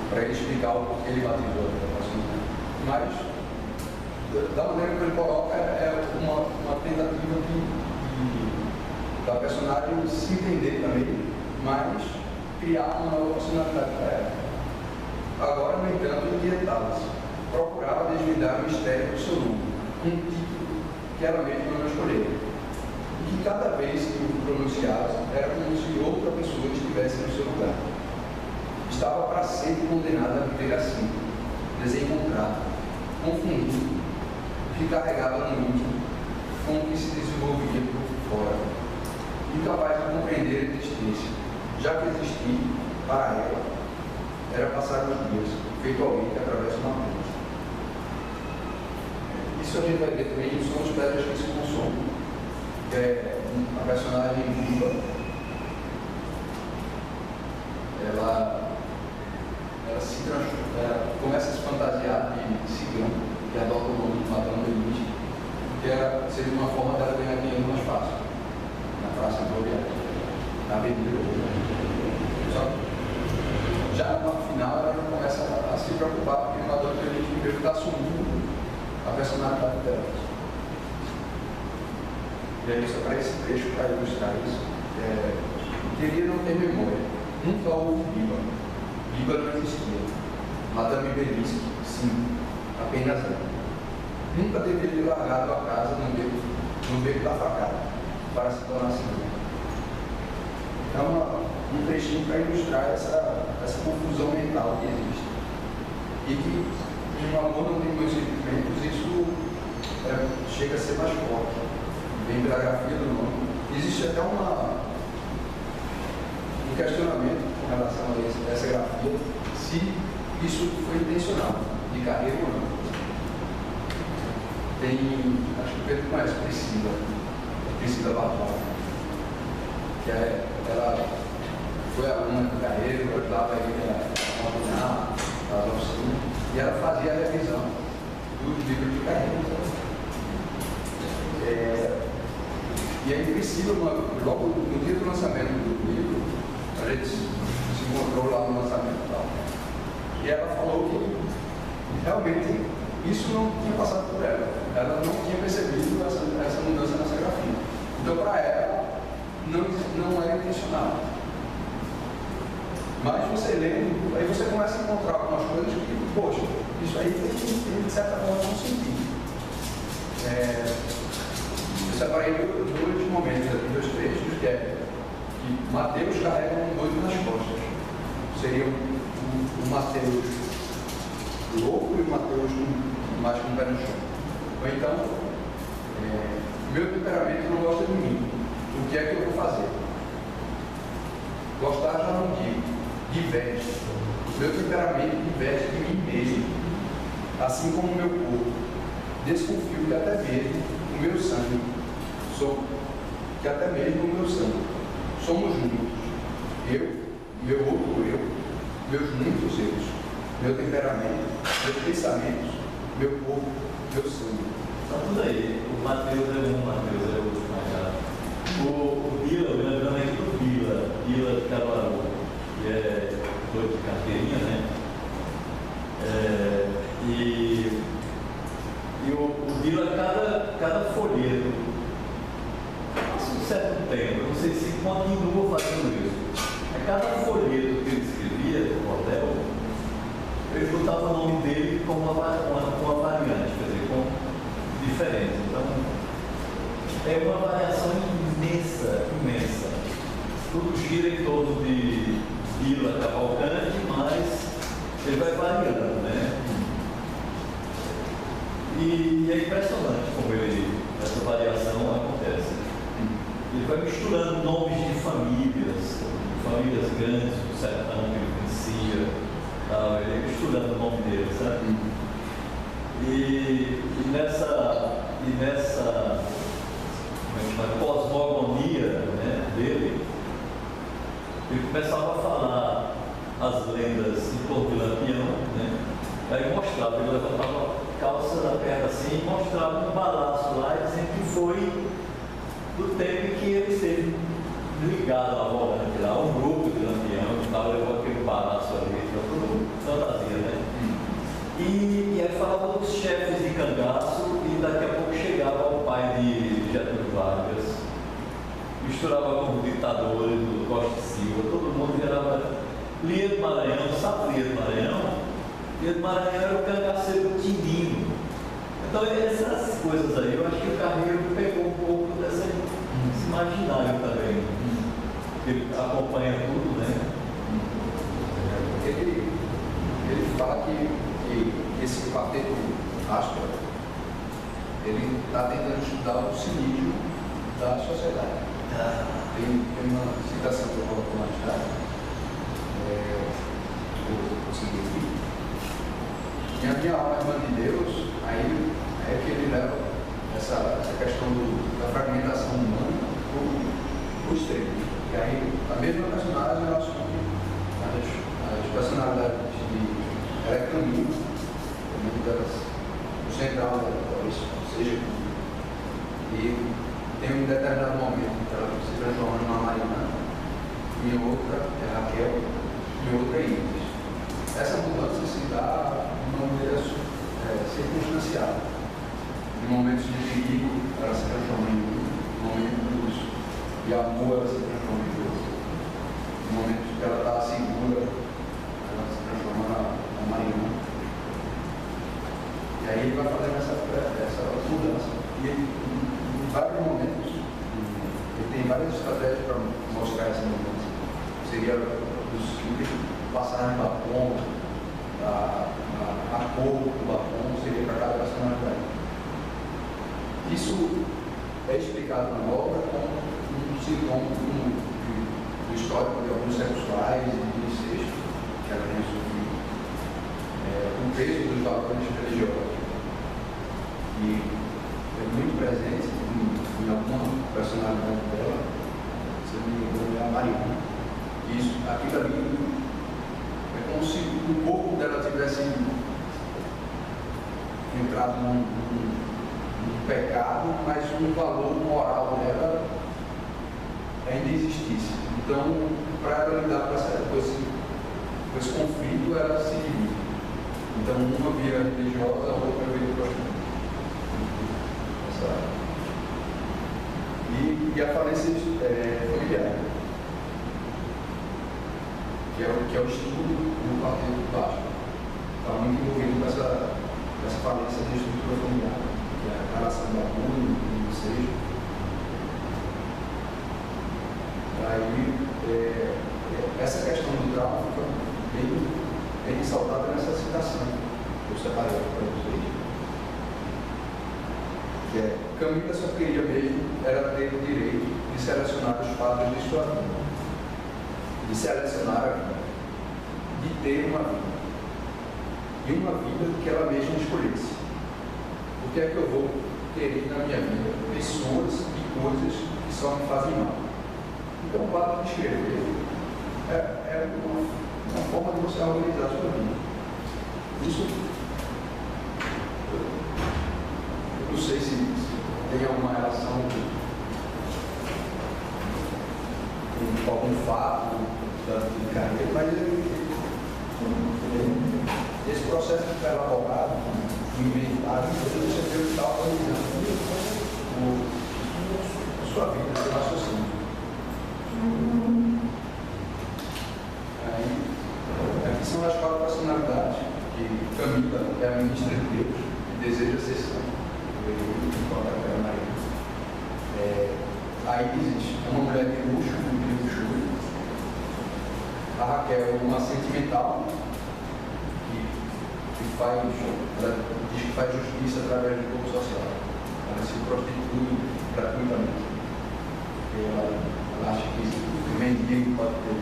para ele explicar o porquê ele batizou a personagem. Mas da maneira que ele coloca, é uma tentativa da personagem se entender também, mas criar uma nova personalidade para ela. Agora, no entanto, inquietava-se. Procurava desvendar o mistério do seu nome, um título que ela mesma não escolheu, e que cada vez que o pronunciava era como se outra pessoa estivesse no seu lugar. Estava para sempre condenada a viver assim, desencontrada, confundido, que carregava no íntimo com o que se desenvolvia por fora, incapaz de compreender a existência, já que existir para ela era passar os dias, feito alguém que atravessa uma ponte. Isso a gente vai ver também, são as pedras que se consomem. A personagem viva, ela começa a se fantasiar de cigano, que adota o nome de Madame Elite, que seria uma forma dela ganhar dinheiro mais fácil, na praça Imperial, na avenida. Já no final, ela já começa a se preocupar, porque o Madame Elite está assumindo a personalidade dela. E aí, só para esse trecho, para ilustrar isso, queria não ter memória, nunca houve Biba. Biba não existia. Madame Belisk, sim, apenas ela. Nunca deveria ter largado a casa no beco da facada, para se tornar segura. Então, um trechinho para ilustrar essa confusão mental que existe. E que, no amor não tem meus sentimentos, isso chega a ser mais forte. Vem pela grafia do nome. Existe até um questionamento com relação a essa grafia, se isso foi intencional, de carreira ou não. Acho que o Pedro conhece Priscila Barbosa, que ela foi aluna de carreira, eu estava aí a alunar, as oficinas, e ela fazia a revisão dos livros de carreira. E aí Priscila, logo no dia do lançamento do livro, a gente se encontrou lá no lançamento e tal. E ela falou que realmente isso não tinha passado por ela. Ela não tinha percebido essa mudança nessa grafia. Então, para ela, não era intencional. Mas você lendo, aí você começa a encontrar algumas coisas que, poxa, isso aí tem de certa forma um sentido. Eu separei dois momentos aqui, dois trechos, que Mateus carrega um noivo nas costas. Seria o Mateus louco e o Mateus mais com o pé no chão. Ou então, meu temperamento não gosta de mim. O que é que eu vou fazer? Gostar já não digo, diverte. Meu temperamento diverte de mim mesmo, assim como o meu corpo. Desconfio que até mesmo o meu sangue, somos juntos. Eu, meu outro eu, meus muitos eus, meu temperamento, meus pensamentos, meu corpo, meu sangue.
Está tudo aí. O Mateus é um, Mateus é outro. O Bila, eu lembrando aqui do Bila de Caruaru, que é doido de carteirinha, né? E o Bila, cada folheto, passa um certo tempo, eu não sei se continua fazendo isso. A cada folheto que ele escrevia, no hotel, ele botava o nome dele com uma variante, quer dizer, com diferente. Então, é uma variação imensa. Tudo gira em torno de Bila Cavalcante, mas ele vai variando, né? E é impressionante como essa variação acontece. Ele vai misturando nomes de famílias grandes do sertão que ele conhecia, ele vai misturando o nome dele, sabe? E nessa cosmogonia, né, dele, ele começava a falar as lendas em torno de Lampião, né? Aí mostrava, ele levantava a calça da perna assim e mostrava um balaço lá, dizendo que foi do tempo que ele esteve ligado à volante lá, um grupo de Lampião que estava levando aquele balaço ali, tudo fantasia, né? E aí falava dos chefes de cangaço misturava com os ditadores do Costa e Silva, todo mundo virava Lia do Maranhão, sabe Lia do Maranhão? Lia do Maranhão era o cangaceiro tirino. Então essas coisas aí, eu acho que o Carneiro pegou um pouco desse imaginário também. Ele acompanha tudo, né?
Ele fala que esse quarteto Astor, ele está tentando estudar o cinismo da sociedade. Tem uma citação que eu coloco mais tarde, o seguinte: e a minha alma é irmã de Deus, aí é que ele leva essa questão da fragmentação humana para o extremo. E aí a mesma personagem ela assume as personalidades ela é caminho, o central dela, seja, e tem um determinado momento que ela se transforma numa Mariana, em outra é Raquel, em outra é Iris. Essa mudança se dá de uma maneira circunstancial. Em momentos de perigo, ela se transforma em um, em momentos de amor, ela se transforma em outro, em momentos que ela está segura, ela se transforma na Mariana. E aí ele vai fazendo essa mudança. E ele, em vários momentos, ele tem várias estratégias para mostrar essa mudança. Seria os que passaram no batom, a cor do batom, seria para cada personalidade. Isso é explicado na obra como um sintoma do histórico de alguns sexuais e de incesto, que ela tem sofrido, o peso dos valores religiosos. E é muito presente em alguma personalidade dela, se não me engano, é a Mariana. Isso, aquilo ali é como se o corpo dela tivesse entrado num pecado, mas um valor moral dela ainda existisse. Então, para ela lidar com esse conflito, ela se divide. Então, uma vira religiosa, a outra vira prostituta. E a falência familiar, que é o estudo do quarteto baixo. Está muito envolvido com essa falência de estrutura familiar, que é a relação do apoio, do desejo. Aí, essa questão do trauma fica bem ressaltada nessa citação que eu separei para vocês. Que é: Camila só queria mesmo era ter o direito de selecionar os fatos de sua vida, de selecionar a vida, de ter uma vida, e uma vida que ela mesma escolhesse. O que é que eu vou ter na minha vida? Pessoas e coisas que só me fazem mal. Então, o ato de escrever é uma forma de você organizar a sua vida. Isso, eu não sei se tem alguma relação com algum fato de carreira, mas esse processo que está elaborado, inventado, você vê o que está organizando a sua vida, o seu raciocínio. Aqui são as 4 personalidades que Camila é a ministra de Deus, que deseja ser santa. A Isis é uma mulher de luxo, de luxúria. A Raquel é uma sentimental ela diz que faz justiça através do corpo social. Ela se prostitui gratuitamente. Ela acha que o mendigo pode ter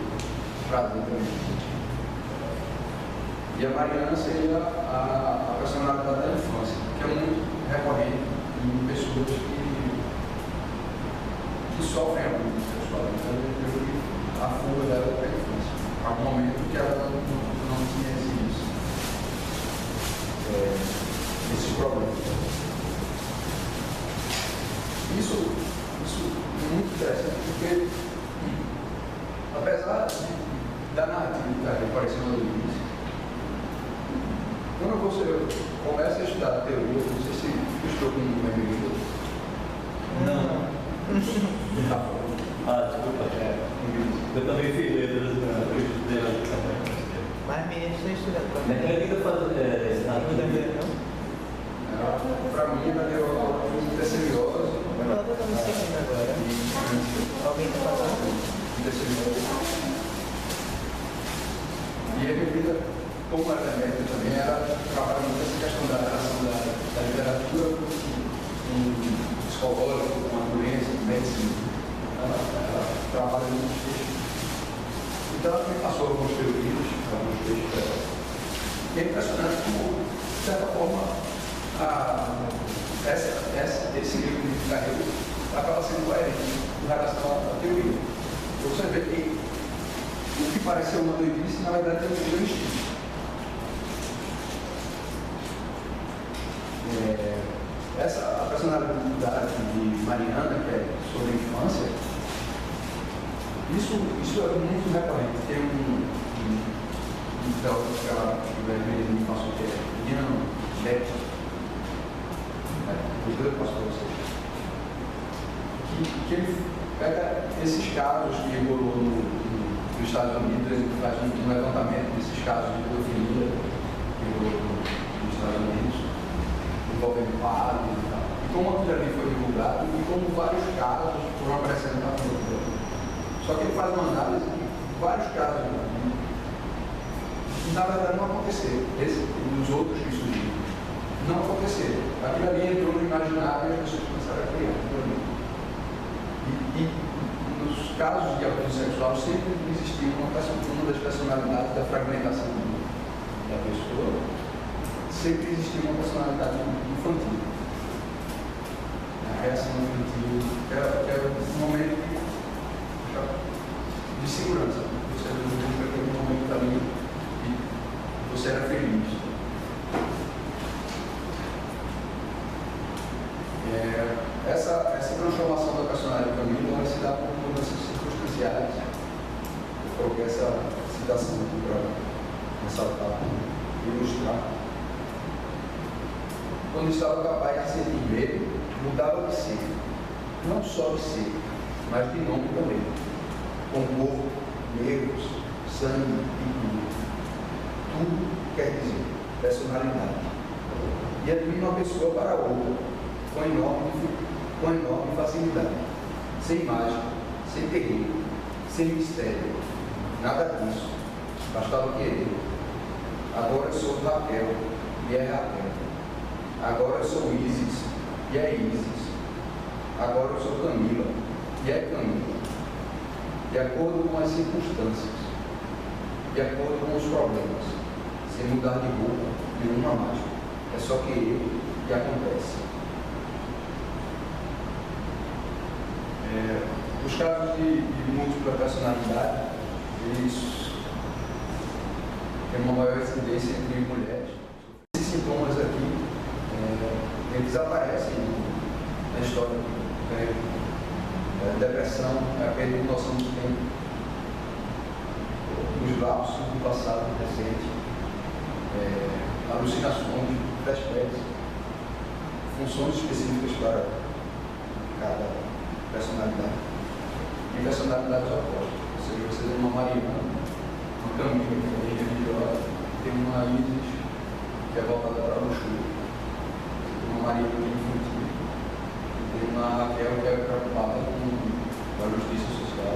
prazer também. E a Mariana seria a personalidade da infância, que é muito recorrente em pessoas que sofrem abuso sexual. Então, a fuga dela é a infância. Há um momento que ela não tinha esses problemas. Isso é muito interessante, porque, apesar da narrativa que apareceu no início, quando você começa a estudar a teoria, não sei se estou com um amigo.
Não.
Tá bom.
Eu também fiz letras na
Mas meninos estão estudando para
minha vida fazer
não está vendo, não?
Para mim, ela deu muita semiose.
Ela está dando segundo agora. Alguém está falando?
Muita semiose. E a minha vida, como ela é médica também, ela trabalha muito essa questão da relação da literatura com o psicológico, com a doença, com a medicina. Ela trabalha muito isso. Então ela me passou alguns teorias, alguns textos para ela. E é impressionante como, de certa forma, esse livro de Carreiro acaba sendo coerente em relação à teoria. Você vê que o que pareceu uma doidice, na verdade, é um instinto. A personalidade de Mariana, que é sobre a infância, isso é muito recorrente. Tem um teórico que ela me passou, que é Ian Lett. Os dois pastores, que ele pega esses casos que rolou nos Estados Unidos, ele faz um levantamento desses casos de pedofilia que rolou nos Estados Unidos, envolvendo padres e tal. E como aquilo ali foi divulgado e como vários casos foram aparecendo na política. Só que ele faz uma análise de vários casos que na verdade não aconteceram, os outros que surgiram. Não aconteceu. Aquilo ali entrou no imaginário e as pessoas começaram a criar. E nos casos de abuso sexual sempre existiu uma das personalidades da fragmentação da pessoa, sempre existiu uma personalidade infantil. A reação infantil é um momento de segurança. Você é aquele momento ali e você era feliz. Essa transformação da personalidade da família vai se dar por mudanças circunstanciais. Eu coloquei essa citação aqui para ressaltar e ilustrar. Quando estava capaz de sentir medo, mudava de ser. Não só de ser, mas de nome também. Com corpo, nervos, sangue e tudo. Tudo quer dizer personalidade. E é de uma pessoa para outra. Com enorme facilidade, sem mágica, sem perigo, sem mistério, nada disso, bastava querer. Agora eu sou Raquel, e é Raquel. Agora eu sou Isis, e é Isis. Agora eu sou Camila, e é Camila. De acordo com as circunstâncias, de acordo com os problemas, sem mudar de roupa, nenhuma mágica. É só querer e acontece. Os casos de múltipla personalidade, eles têm uma maior incidência entre mulheres. Esses sintomas aqui, eles aparecem na história. Depressão, a perda de noção do tempo, os lapsos do passado recente, alucinações, flashbacks, funções específicas para cada personalidade e personalidades opostas. Ou seja, você tem uma Mariana, uma Camila, que é religiosa, tem uma Isis, que é voltada para a luxúria, uma Maria que é infantil, e tem uma Raquel que é preocupada com a justiça social,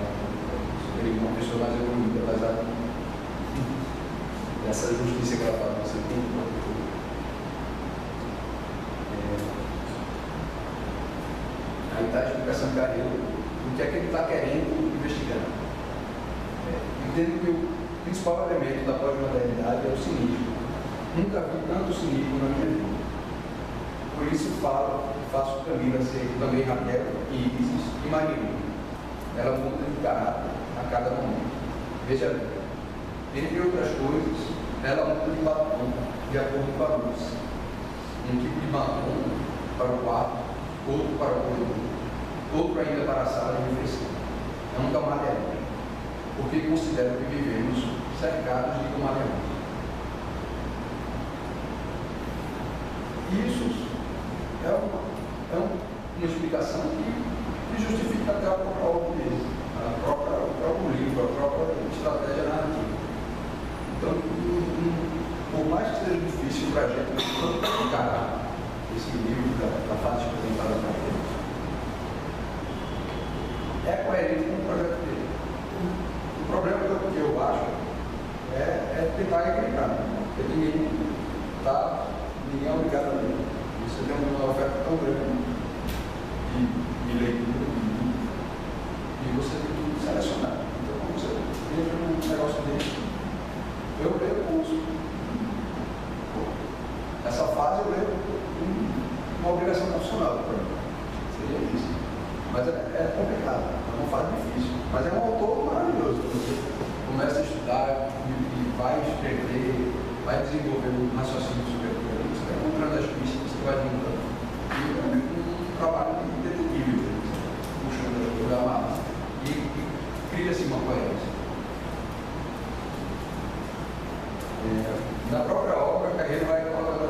seria uma pessoa mais evoluída, apesar dessa justiça que ela fala, você tem que aí está a explicação de Carreiro, o que é que ele está querendo investigar. Entendo que o principal elemento da pós-modernidade é o cinismo. Nunca vi tanto cinismo na minha vida. Por isso faço Camila ser também Raquel e Isis e Maria. Ela muda de caráter a cada momento. Veja bem, entre outras coisas, ela muda de batom de acordo com a luz. Um tipo de batom para o quarto, outro para o corredor, outro ainda para a sala de refeição. É um camaleão, porque considero que vivemos cercados de camaleões. Isso é uma explicação que justifica até a própria obra dele, o próprio mais que seja difícil para a gente encarar esse livro da fase apresentada para ele, é coerente com o projeto dele. O problema que eu acho é tentar equilibrar, porque ninguém é obrigado a ler. Você tem uma oferta tão grande de leitura e você tem que selecionar. Então, quando você veja um negócio desse, eu leio o curso. Essa fase eu leio uma obrigação profissional para mim. Seria isso. Mas é complicado, é uma fase difícil. Mas é um autor maravilhoso. Você começa a estudar e vai escrever, vai desenvolver um raciocínio superior. Você vai encontrando as pistas, você vai juntando. E é um trabalho de detetive, puxando a massa. E cria-se uma coerência. Na própria obra, a Carreiro vai colocando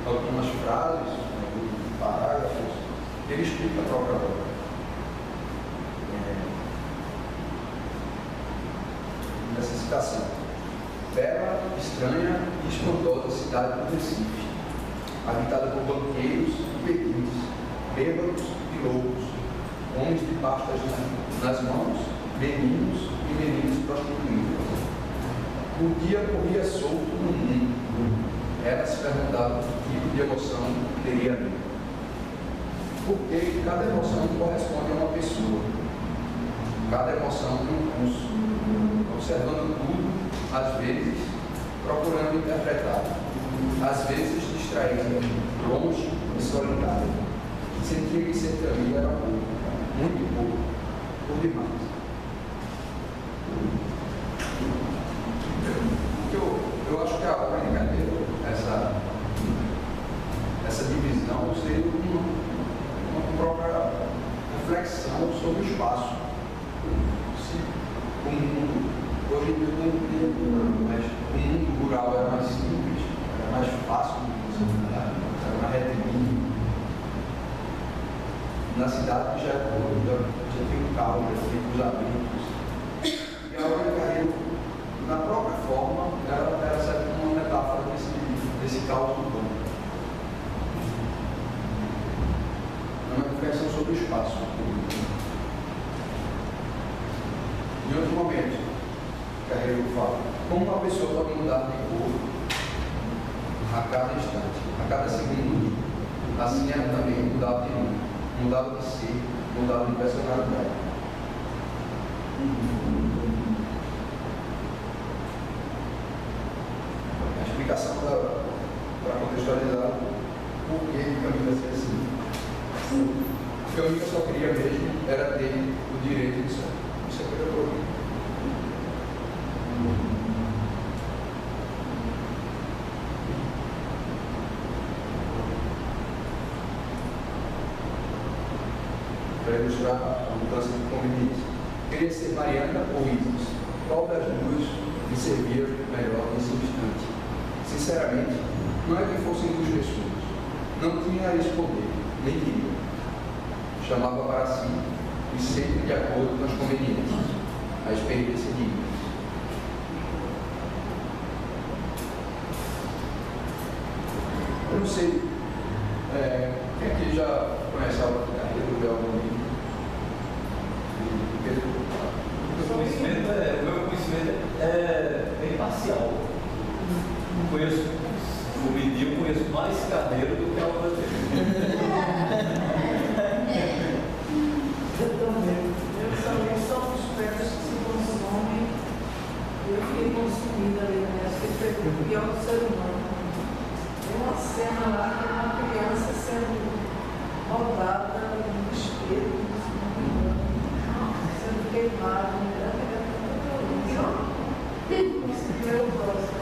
algumas frases, alguns parágrafos, ele explica a própria obra. Nessa citação: bela, estranha e espantosa cidade do Recife, habitada por banqueiros e pedintes, bêbados e loucos, homens de pastas nas mãos, meninos e meninas prostituídas. O dia corria solto no mundo. Ela se perguntava que tipo de emoção teria ali. Porque cada emoção corresponde a uma pessoa. Cada emoção tem um curso. Observando tudo, às vezes procurando interpretar, às vezes distraída, longe e solitária. Sentia que ser família era pouco, muito pouco, por demais. Eu acho que a obra de Carneiro, essa divisão, seria uma própria reflexão sobre o espaço. Hoje em dia não tem, mas o mundo rural era mais simples, era mais fácil de você mudar, era mais retilíneo. Na cidade já tem um carro, já tem cruzamentos. E a obra de Carneiro, na própria forma, ela serve como uma metáfora desse caos urbano. É uma reflexão sobre o espaço. Em outro momento, Carreiro fala: como uma pessoa pode mudar de cor a cada instante, a cada segundo, assim ela também mudava de nome, mudava de ser, mudava de personalidade. A explicação para contextualizar por que Camila ser assim. Camila só queria mesmo era ter o direito de ser. Isso é coisa boa. Para ilustrar a mudança de conveniência. Queria ser Mariana ou Isis? Qual das duas me servia melhor nesse instante? Sinceramente, não é que fossem duas pessoas. Não tinha esse poder, nem queria. Chamava para si e sempre de acordo com as conveniências, a experiência de Isis. Eu não sei, quem aqui já conhece a obra de Carneiro, já algum livro?
O meu conhecimento é bem parcial. Conheço, o vídeo conheço mais Carneiro do que a obra dele.
Eu também. Eu também sou suspeita que se consomem. Eu fiquei consumida ali, né? Acho que ele foi o pior do ser humano. Tem uma cena lá que é uma criança sendo rodada no espelho, sendo queimada, né? Eu gosto.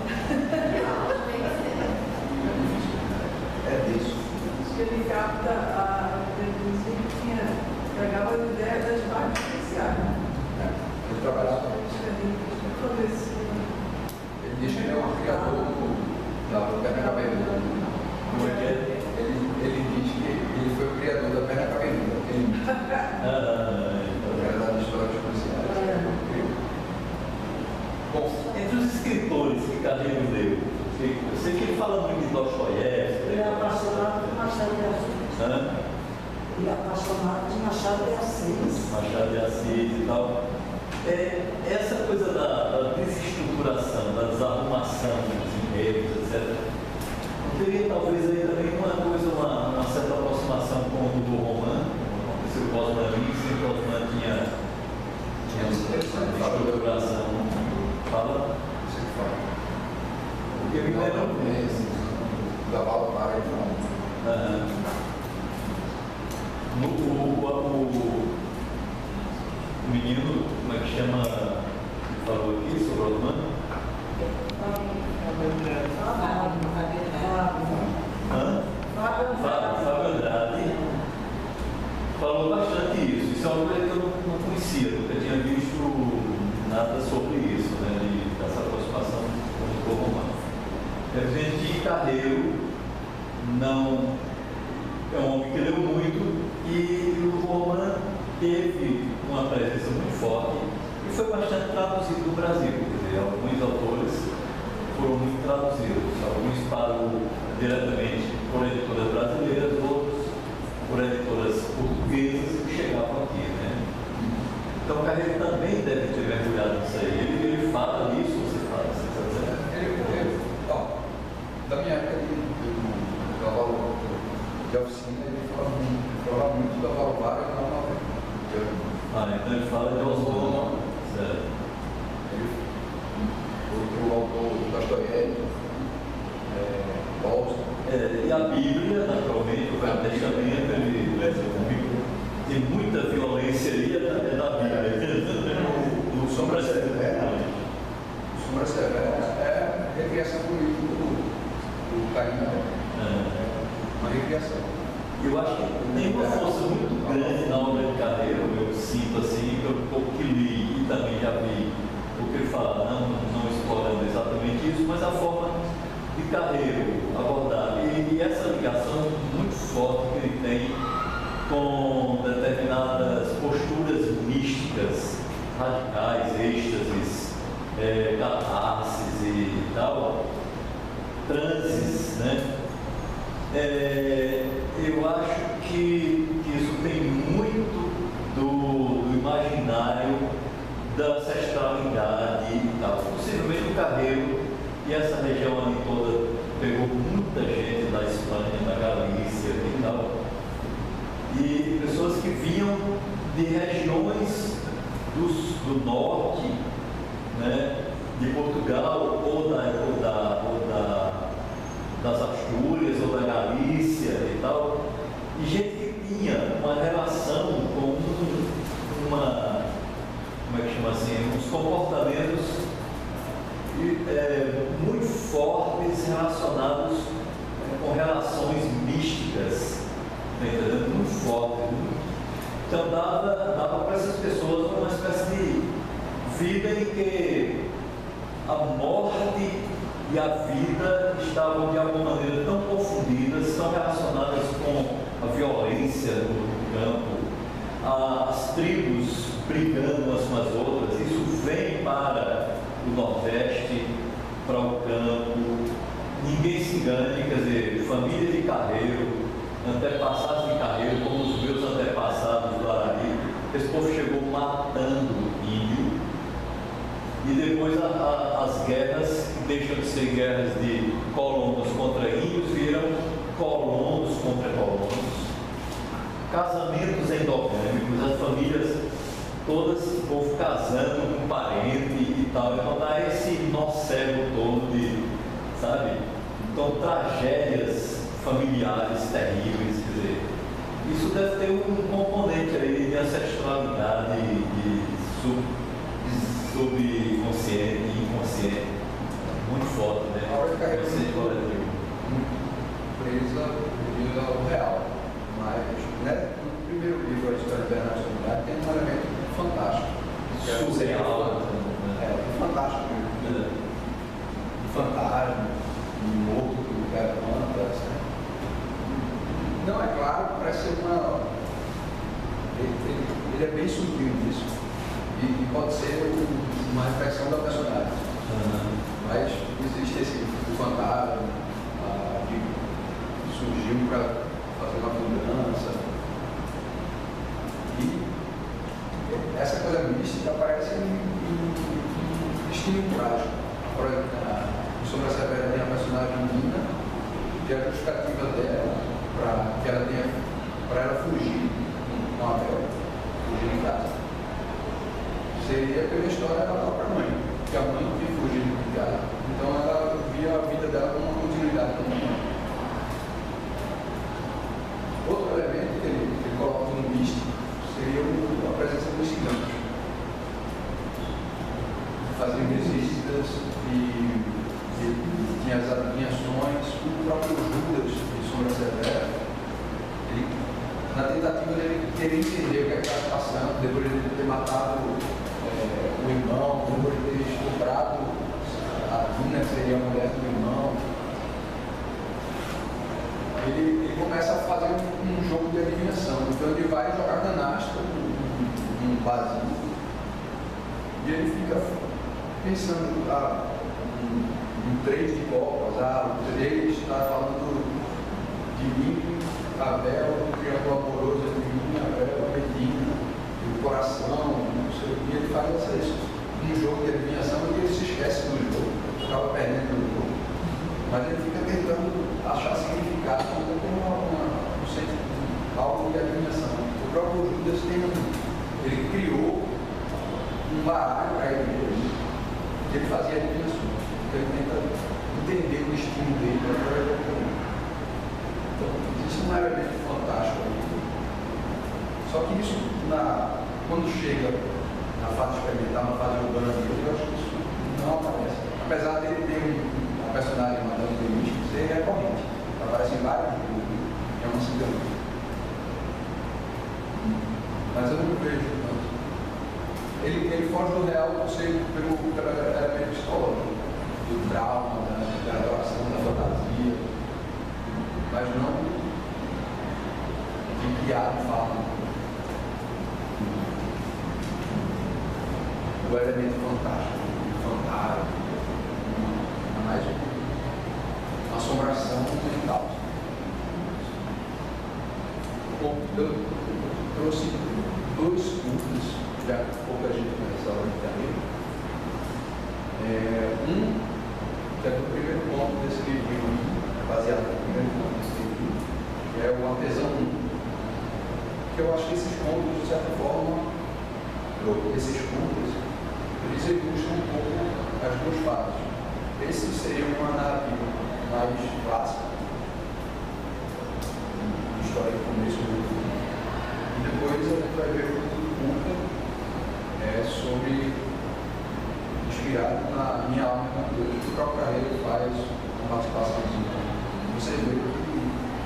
É disso.
Acho que ele capta a Denise que pegava a ideia das partes especiais.
Ele trabalhava. Ele diz que ele é um criador da perna cabeluda.
Como é que é?
Ele diz que ele foi o criador da perna cabeluda. Ele era da história de policiais.
Bom, entre os escritores que Carneiro leu, Dostoiévski.
Ele é apaixonado por Machado de Assis. Ele é apaixonado de Machado de Assis.
Machado de Assis e tal. Essa coisa da desestruturação, da desarrumação dos enredos, etc. Teria talvez aí também uma certa aproximação com o do romano, aconteceu com o Osmaninho, sempre o Osman tinha estruturação. Fala? Porque me lembra
da Valpara e
o menino, como é que chama, que falou aqui sobre o Osman? Fábio Andrade falou bastante isso. Isso é uma coisa que eu não conhecia, nunca tinha visto nada sobre isso, né, dessa aproximação com o romano. É evidente que Carreiro não é um homem que leu muito e o romano teve uma presença muito forte e foi bastante traduzido no Brasil. Quer dizer, alguns autores foram muito traduzidos, alguns param diretamente por editoras brasileiras, outros por editoras portuguesas que chegavam aqui, né? Então, Carreiro também deve ter mergulhado nisso aí. Ele fala nisso, você fala, você está dizendo?
Da minha época de oficina, ele falava muito da Valpara e da Valpara.
Então ele fala de Osman. Certo.
O autor Dostoiévski, Tolstói.
E a Bíblia, naturalmente, o Velho Testamento, ele tem muita violência ali, é da Bíblia.
O Sombra Severa. O Sombra Severa é a recriação política do Caim. Uma recriação.
Eu acho que tem uma força muito grande na obra de Carreiro, eu sinto assim, pelo pouco que li e também já vi o que ele fala, não explorando exatamente isso, mas a forma de Carreiro abordar e essa ligação muito forte que ele tem com determinadas posturas místicas, radicais, êxtases, catarses e tal, transes, né? Eu acho que isso tem muito do imaginário da ancestralidade e tal. Possivelmente o Carreiro e essa região ali toda pegou muita gente da Espanha, da Galícia e tal. E pessoas que vinham de regiões do norte, né, de Portugal das Astúrias ou da Galícia e tal, e gente que tinha uma relação com como é que chama assim, uns comportamentos muito fortes relacionados com relações místicas, entendeu? Muito fortes. Então dava para essas pessoas uma espécie de vida em que a morte e a vida estavam de alguma maneira tão confundidas, tão relacionadas com a violência no campo, as tribos brigando umas com as outras. Isso vem para o Nordeste, para o campo. Ninguém se engane, quer dizer, família de Carreiro, antepassados de Carreiro, como os meus antepassados do Arari, esse povo chegou matando índio. E depois as guerras, que deixam de ser guerras de colonos contra índios, viram colonos contra colonos. Casamentos endogâmicos, as famílias todas, o povo casando com parente e tal. Então dá esse nó cego todo de, sabe? Então tragédias familiares terríveis, quer dizer, isso deve ter um componente aí de ancestralidade, de subconsciente e inconsciente, muito forte, né?
A hora de Carreiro presa devido ao real, mas, né, no primeiro livro, A História da Nacionalidade, tem um elemento fantástico.
Surreal.
Fantástico. Fantasma, morto que o cara manda. Não, é claro, parece ser ele é bem sutil nisso. E pode ser uma expressão da personagem. Mas existe esse fantasma, a fugiam para fazer uma mudança. E essa coisa mística aparece em destino trágico. Por exemplo, em Sombra Severa tem a personagem Nina, que é a justificativa dela para ela fugir com Abel, fugir de casa. Seria pela história da própria mãe, que a mãe tinha fugido de casa. Então ela via a vida dela como uma continuidade da mãe. Outro elemento que ele coloca no místico seria a presença dos ciganos. Faziam visitas e tinha as adivinhações. O próprio Judas de Sombra Severa, na tentativa de querer entender o que estava passando, depois de ter matado o irmão, depois de ter estuprado a Dina, que seria a mulher do irmão, ele começa a fazer um jogo de adivinhação. Então ele vai jogar canastra num barzinho e ele fica pensando em 3 de copas, ele está falando de mim, Abel, o triângulo amoroso entre mim, Abel, a Medina, o coração, não sei o que. Ele faz um jogo de adivinhação e ele se esquece do jogo, acaba perdendo o jogo. Mas ele fica tentando achar significado como algo de adivinhação. O próprio Judas ele criou um baralho para ele mesmo, que ele fazia adivinhações. Então ele tenta entender o destino dele para ele. Então, existe um elemento fantástico aí. Só que isso, quando chega na fase experimental, na fase urbana dele, eu acho que isso não aparece. Apesar dele ter uma personagem, Madame Demis, ser recorrente. Aparece em vários grupos, é uma cigana. Mas eu não vejo tanto. Ele foge do real pelo elemento psicológico, do trauma, da adoração, da fantasia, mas não de criar de fato o elemento fantástico, mais uma assombração mental. Eu trouxe 2 curtas, já pouca gente conhece a hora de carreira. Que é o primeiro ponto desse livro, baseado no primeiro ponto desse livro, que é o Artesão 1. Que eu acho que esses pontos, de certa forma, esses pontos, eles ilustram um pouco as 2 fases. Esse seria uma narrativa mais clássica, história do começo do livro. E depois a gente vai ver o curta inspirado na minha alma que o próprio Carreiro faz uma participação. Você vê que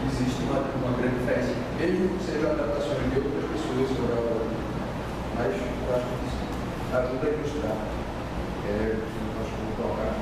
existe uma grande diferença, mesmo que sejam adaptações de outras pessoas sobre a obra, mas eu acho que isso ajuda a ilustrar. Acho que vou colocar.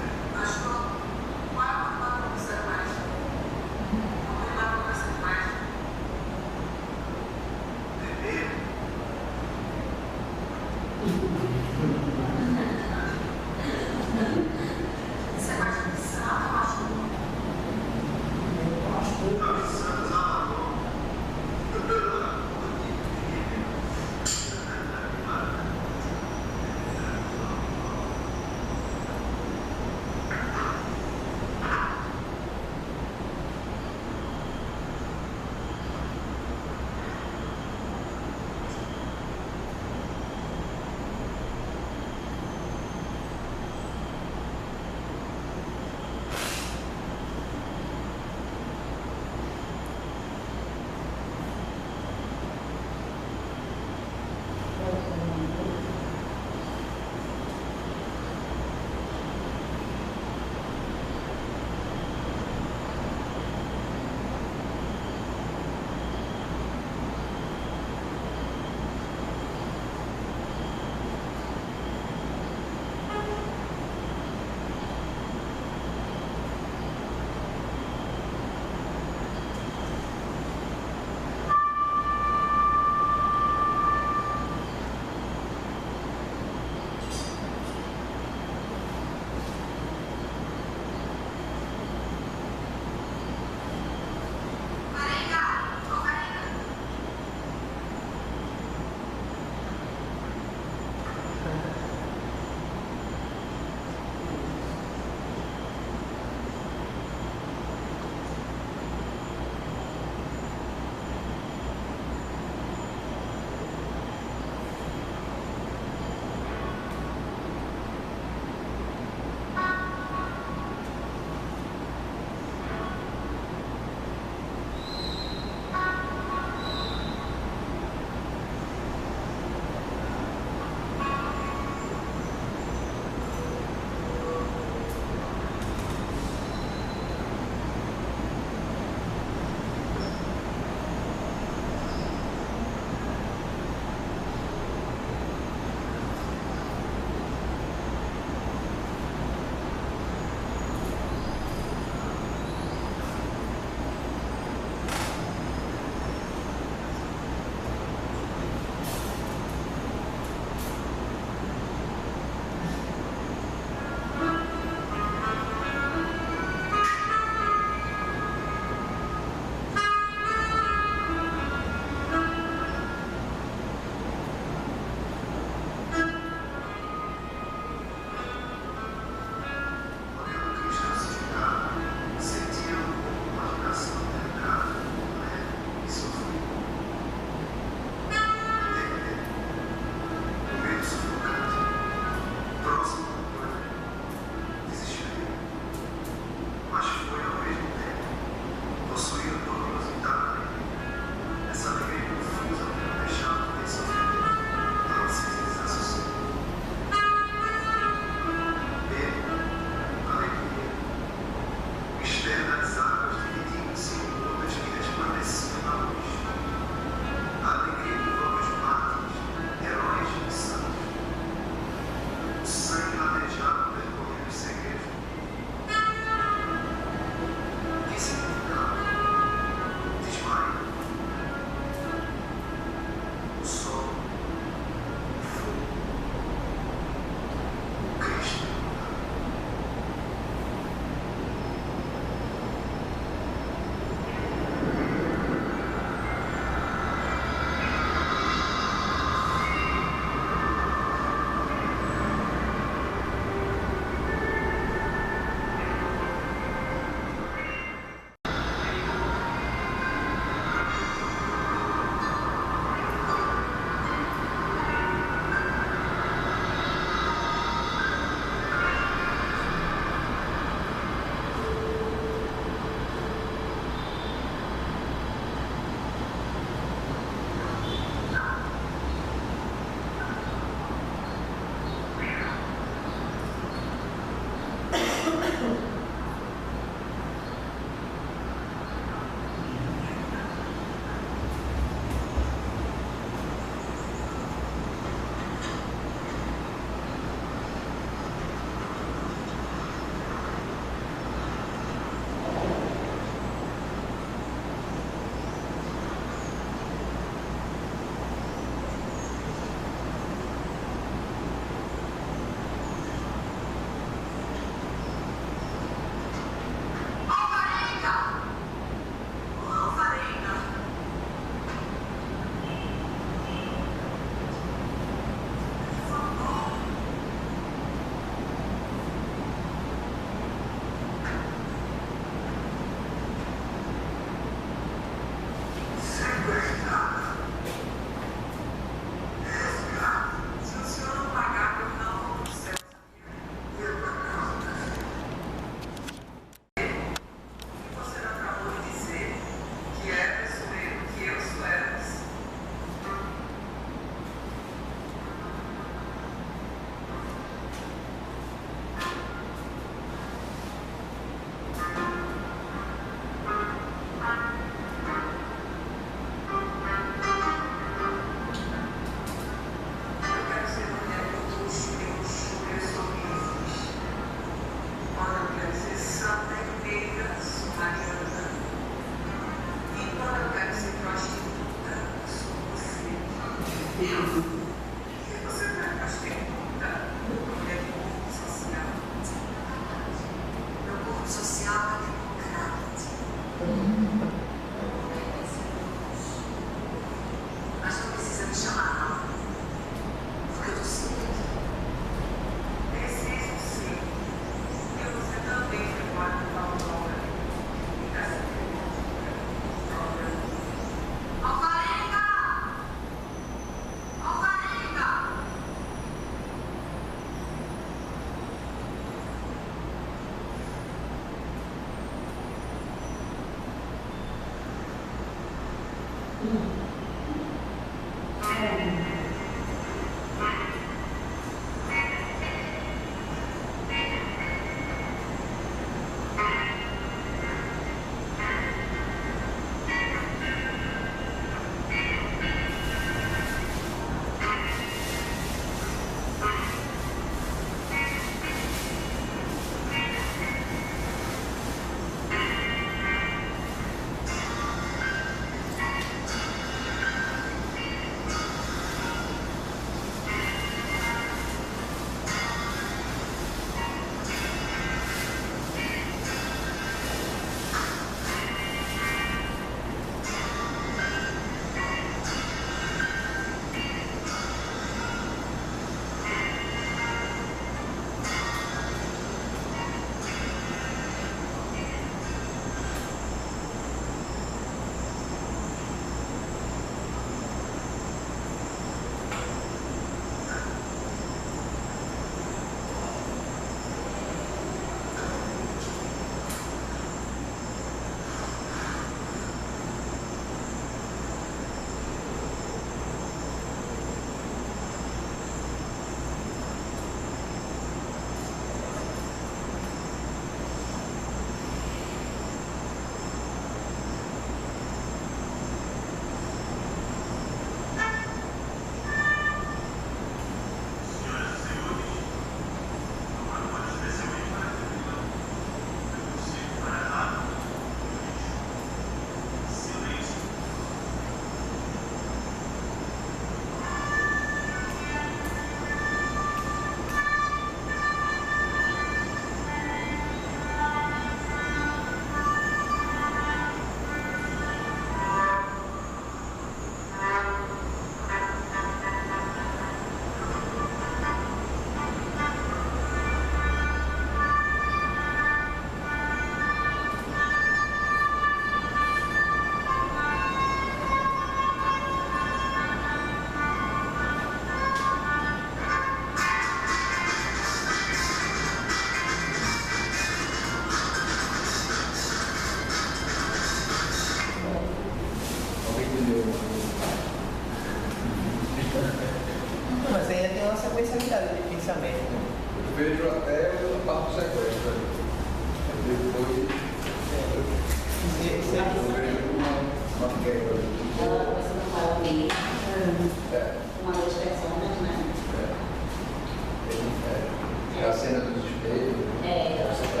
dele.
Eu acho que é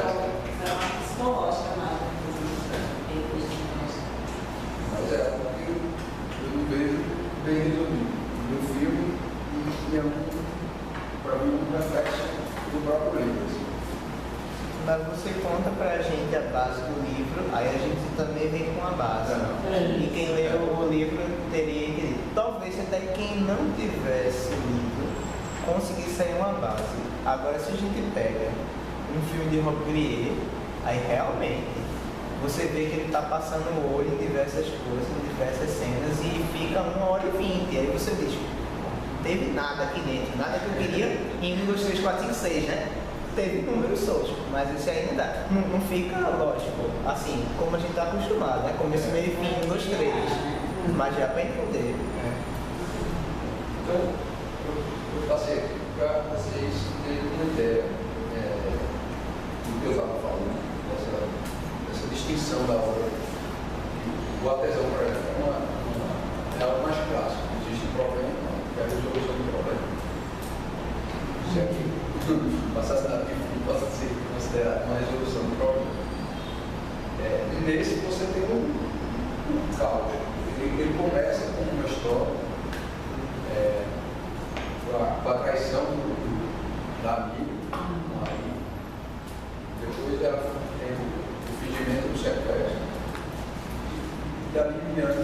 uma psicológica mais.
Mas eu não vejo bem resolvido no filme e é para mim um reflexo do próprio livro. Assim.
Mas você conta pra gente a base do livro, aí a gente também vem com a base. E quem leu o livro teria entendido. Talvez até quem não tivesse lido conseguisse sair uma base. Agora, se a gente pega um filme de Robert Grier, aí realmente você vê que ele está passando o olho em diversas coisas, em diversas cenas, e fica 1h20. Aí você diz, não teve nada aqui dentro, nada que eu queria em 1, 2, 3, 4, 5, 6, né? Teve números soltos, mas esse ainda não fica lógico, assim, como a gente está acostumado, né? Começo, meio e fim, 1, 2, 3. Mas já para entender.
Então, eu passei aqui para vocês terem uma ideia do que eu estava falando, dessa distinção da obra. O artesão, por exemplo, é algo mais clássico. Existe um problema, é a resolução do problema. Se aqui o assassinato possa ser considerado uma resolução do problema. Nesse você tem um caos. Ele começa com uma história com a traição da amiga, depois ela tem o fingimento do sequestro, e dali em diante,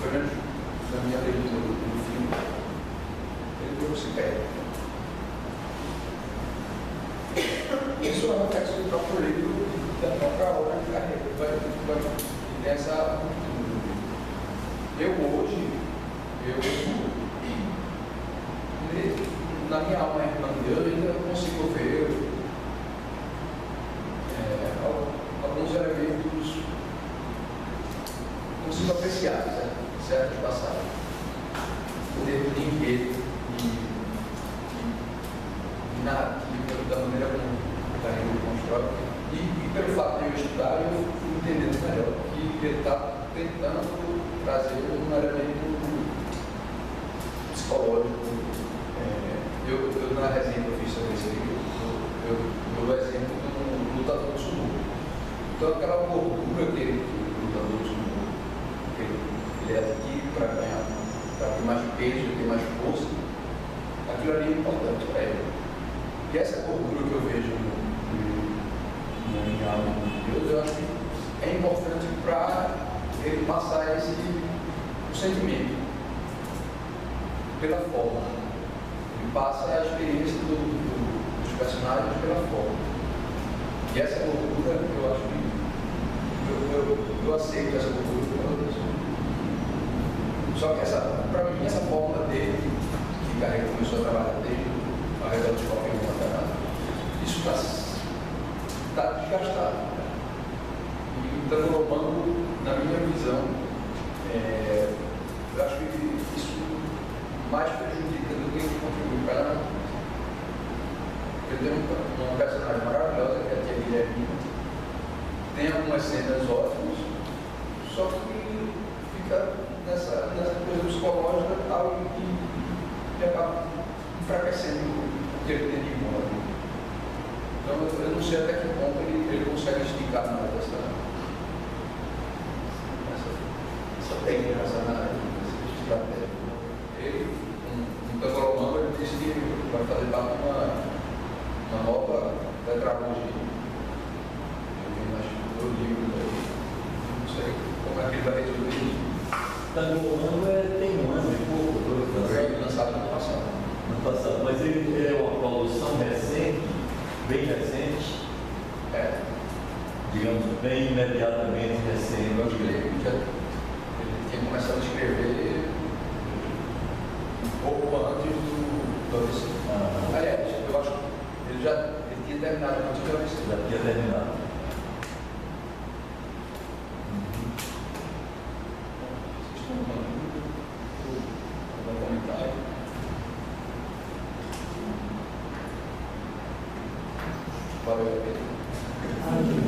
pelo menos na minha leitura do filme, ele se perde. Isso é uma reflexo do próprio livro da própria obra de carreira. Tem essa. Na minha alma irlandesa, eu ainda consigo ver alguns elementos, consigo apreciar certas passagens. O termo de enredo e narrativa, da maneira como o Carreiro constrói, e pelo fato de eu estudar, eu fui entendendo melhor que ele está tentando trazer um elemento psicológico. Eu na resenha que eu fiz sobre esse livro, eu dou o exemplo do lutador do sumô. Então, aquela gordura que ele, o lutador do sumô, ele adquire para ganhar, para ter mais peso, ter mais força, aquilo ali é importante para ele. E essa gordura que eu vejo em alma de Deus, eu acho que é importante para ele passar o sentimento pela forma. Ele passa a experiência dos personagens pela forma. E essa gordura, eu acho que eu aceito essa gordura por causa disso. Só que para mim, essa forma dele, que Carreiro começou a trabalhar desde a redor de qualquer um, isso está desgastado. E está roubando, na minha visão, eu acho que isso mais prejudica do que contribui para nada. Eu tenho uma personagem maravilhosa que é a Tia Guilhermina, tem algumas cenas ótimas, só que fica nessa coisa psicológica algo que acaba enfraquecendo o que ele tem de bom. Então eu não sei até que ponto ele consegue esticar mais essa técnica, essa estratégia. Ele, um Tangolomano, ele disse que vai fazer parte de uma nova tetralogia. Eu livro daí, não sei como é que ele vai resolver isso.
Tangolomano tem um ano e pouco,
Foi lançado no passado.
Mas ele é uma produção recente, bem recente, digamos, bem imediatamente recente.
Eu acho que ele tinha começado a escrever um pouco antes do adolescente. Aliás, eu acho que ele tinha terminado antes do adolescente.
Já tinha terminado.
Vocês estão mandando algum comentário? Valeu a pena.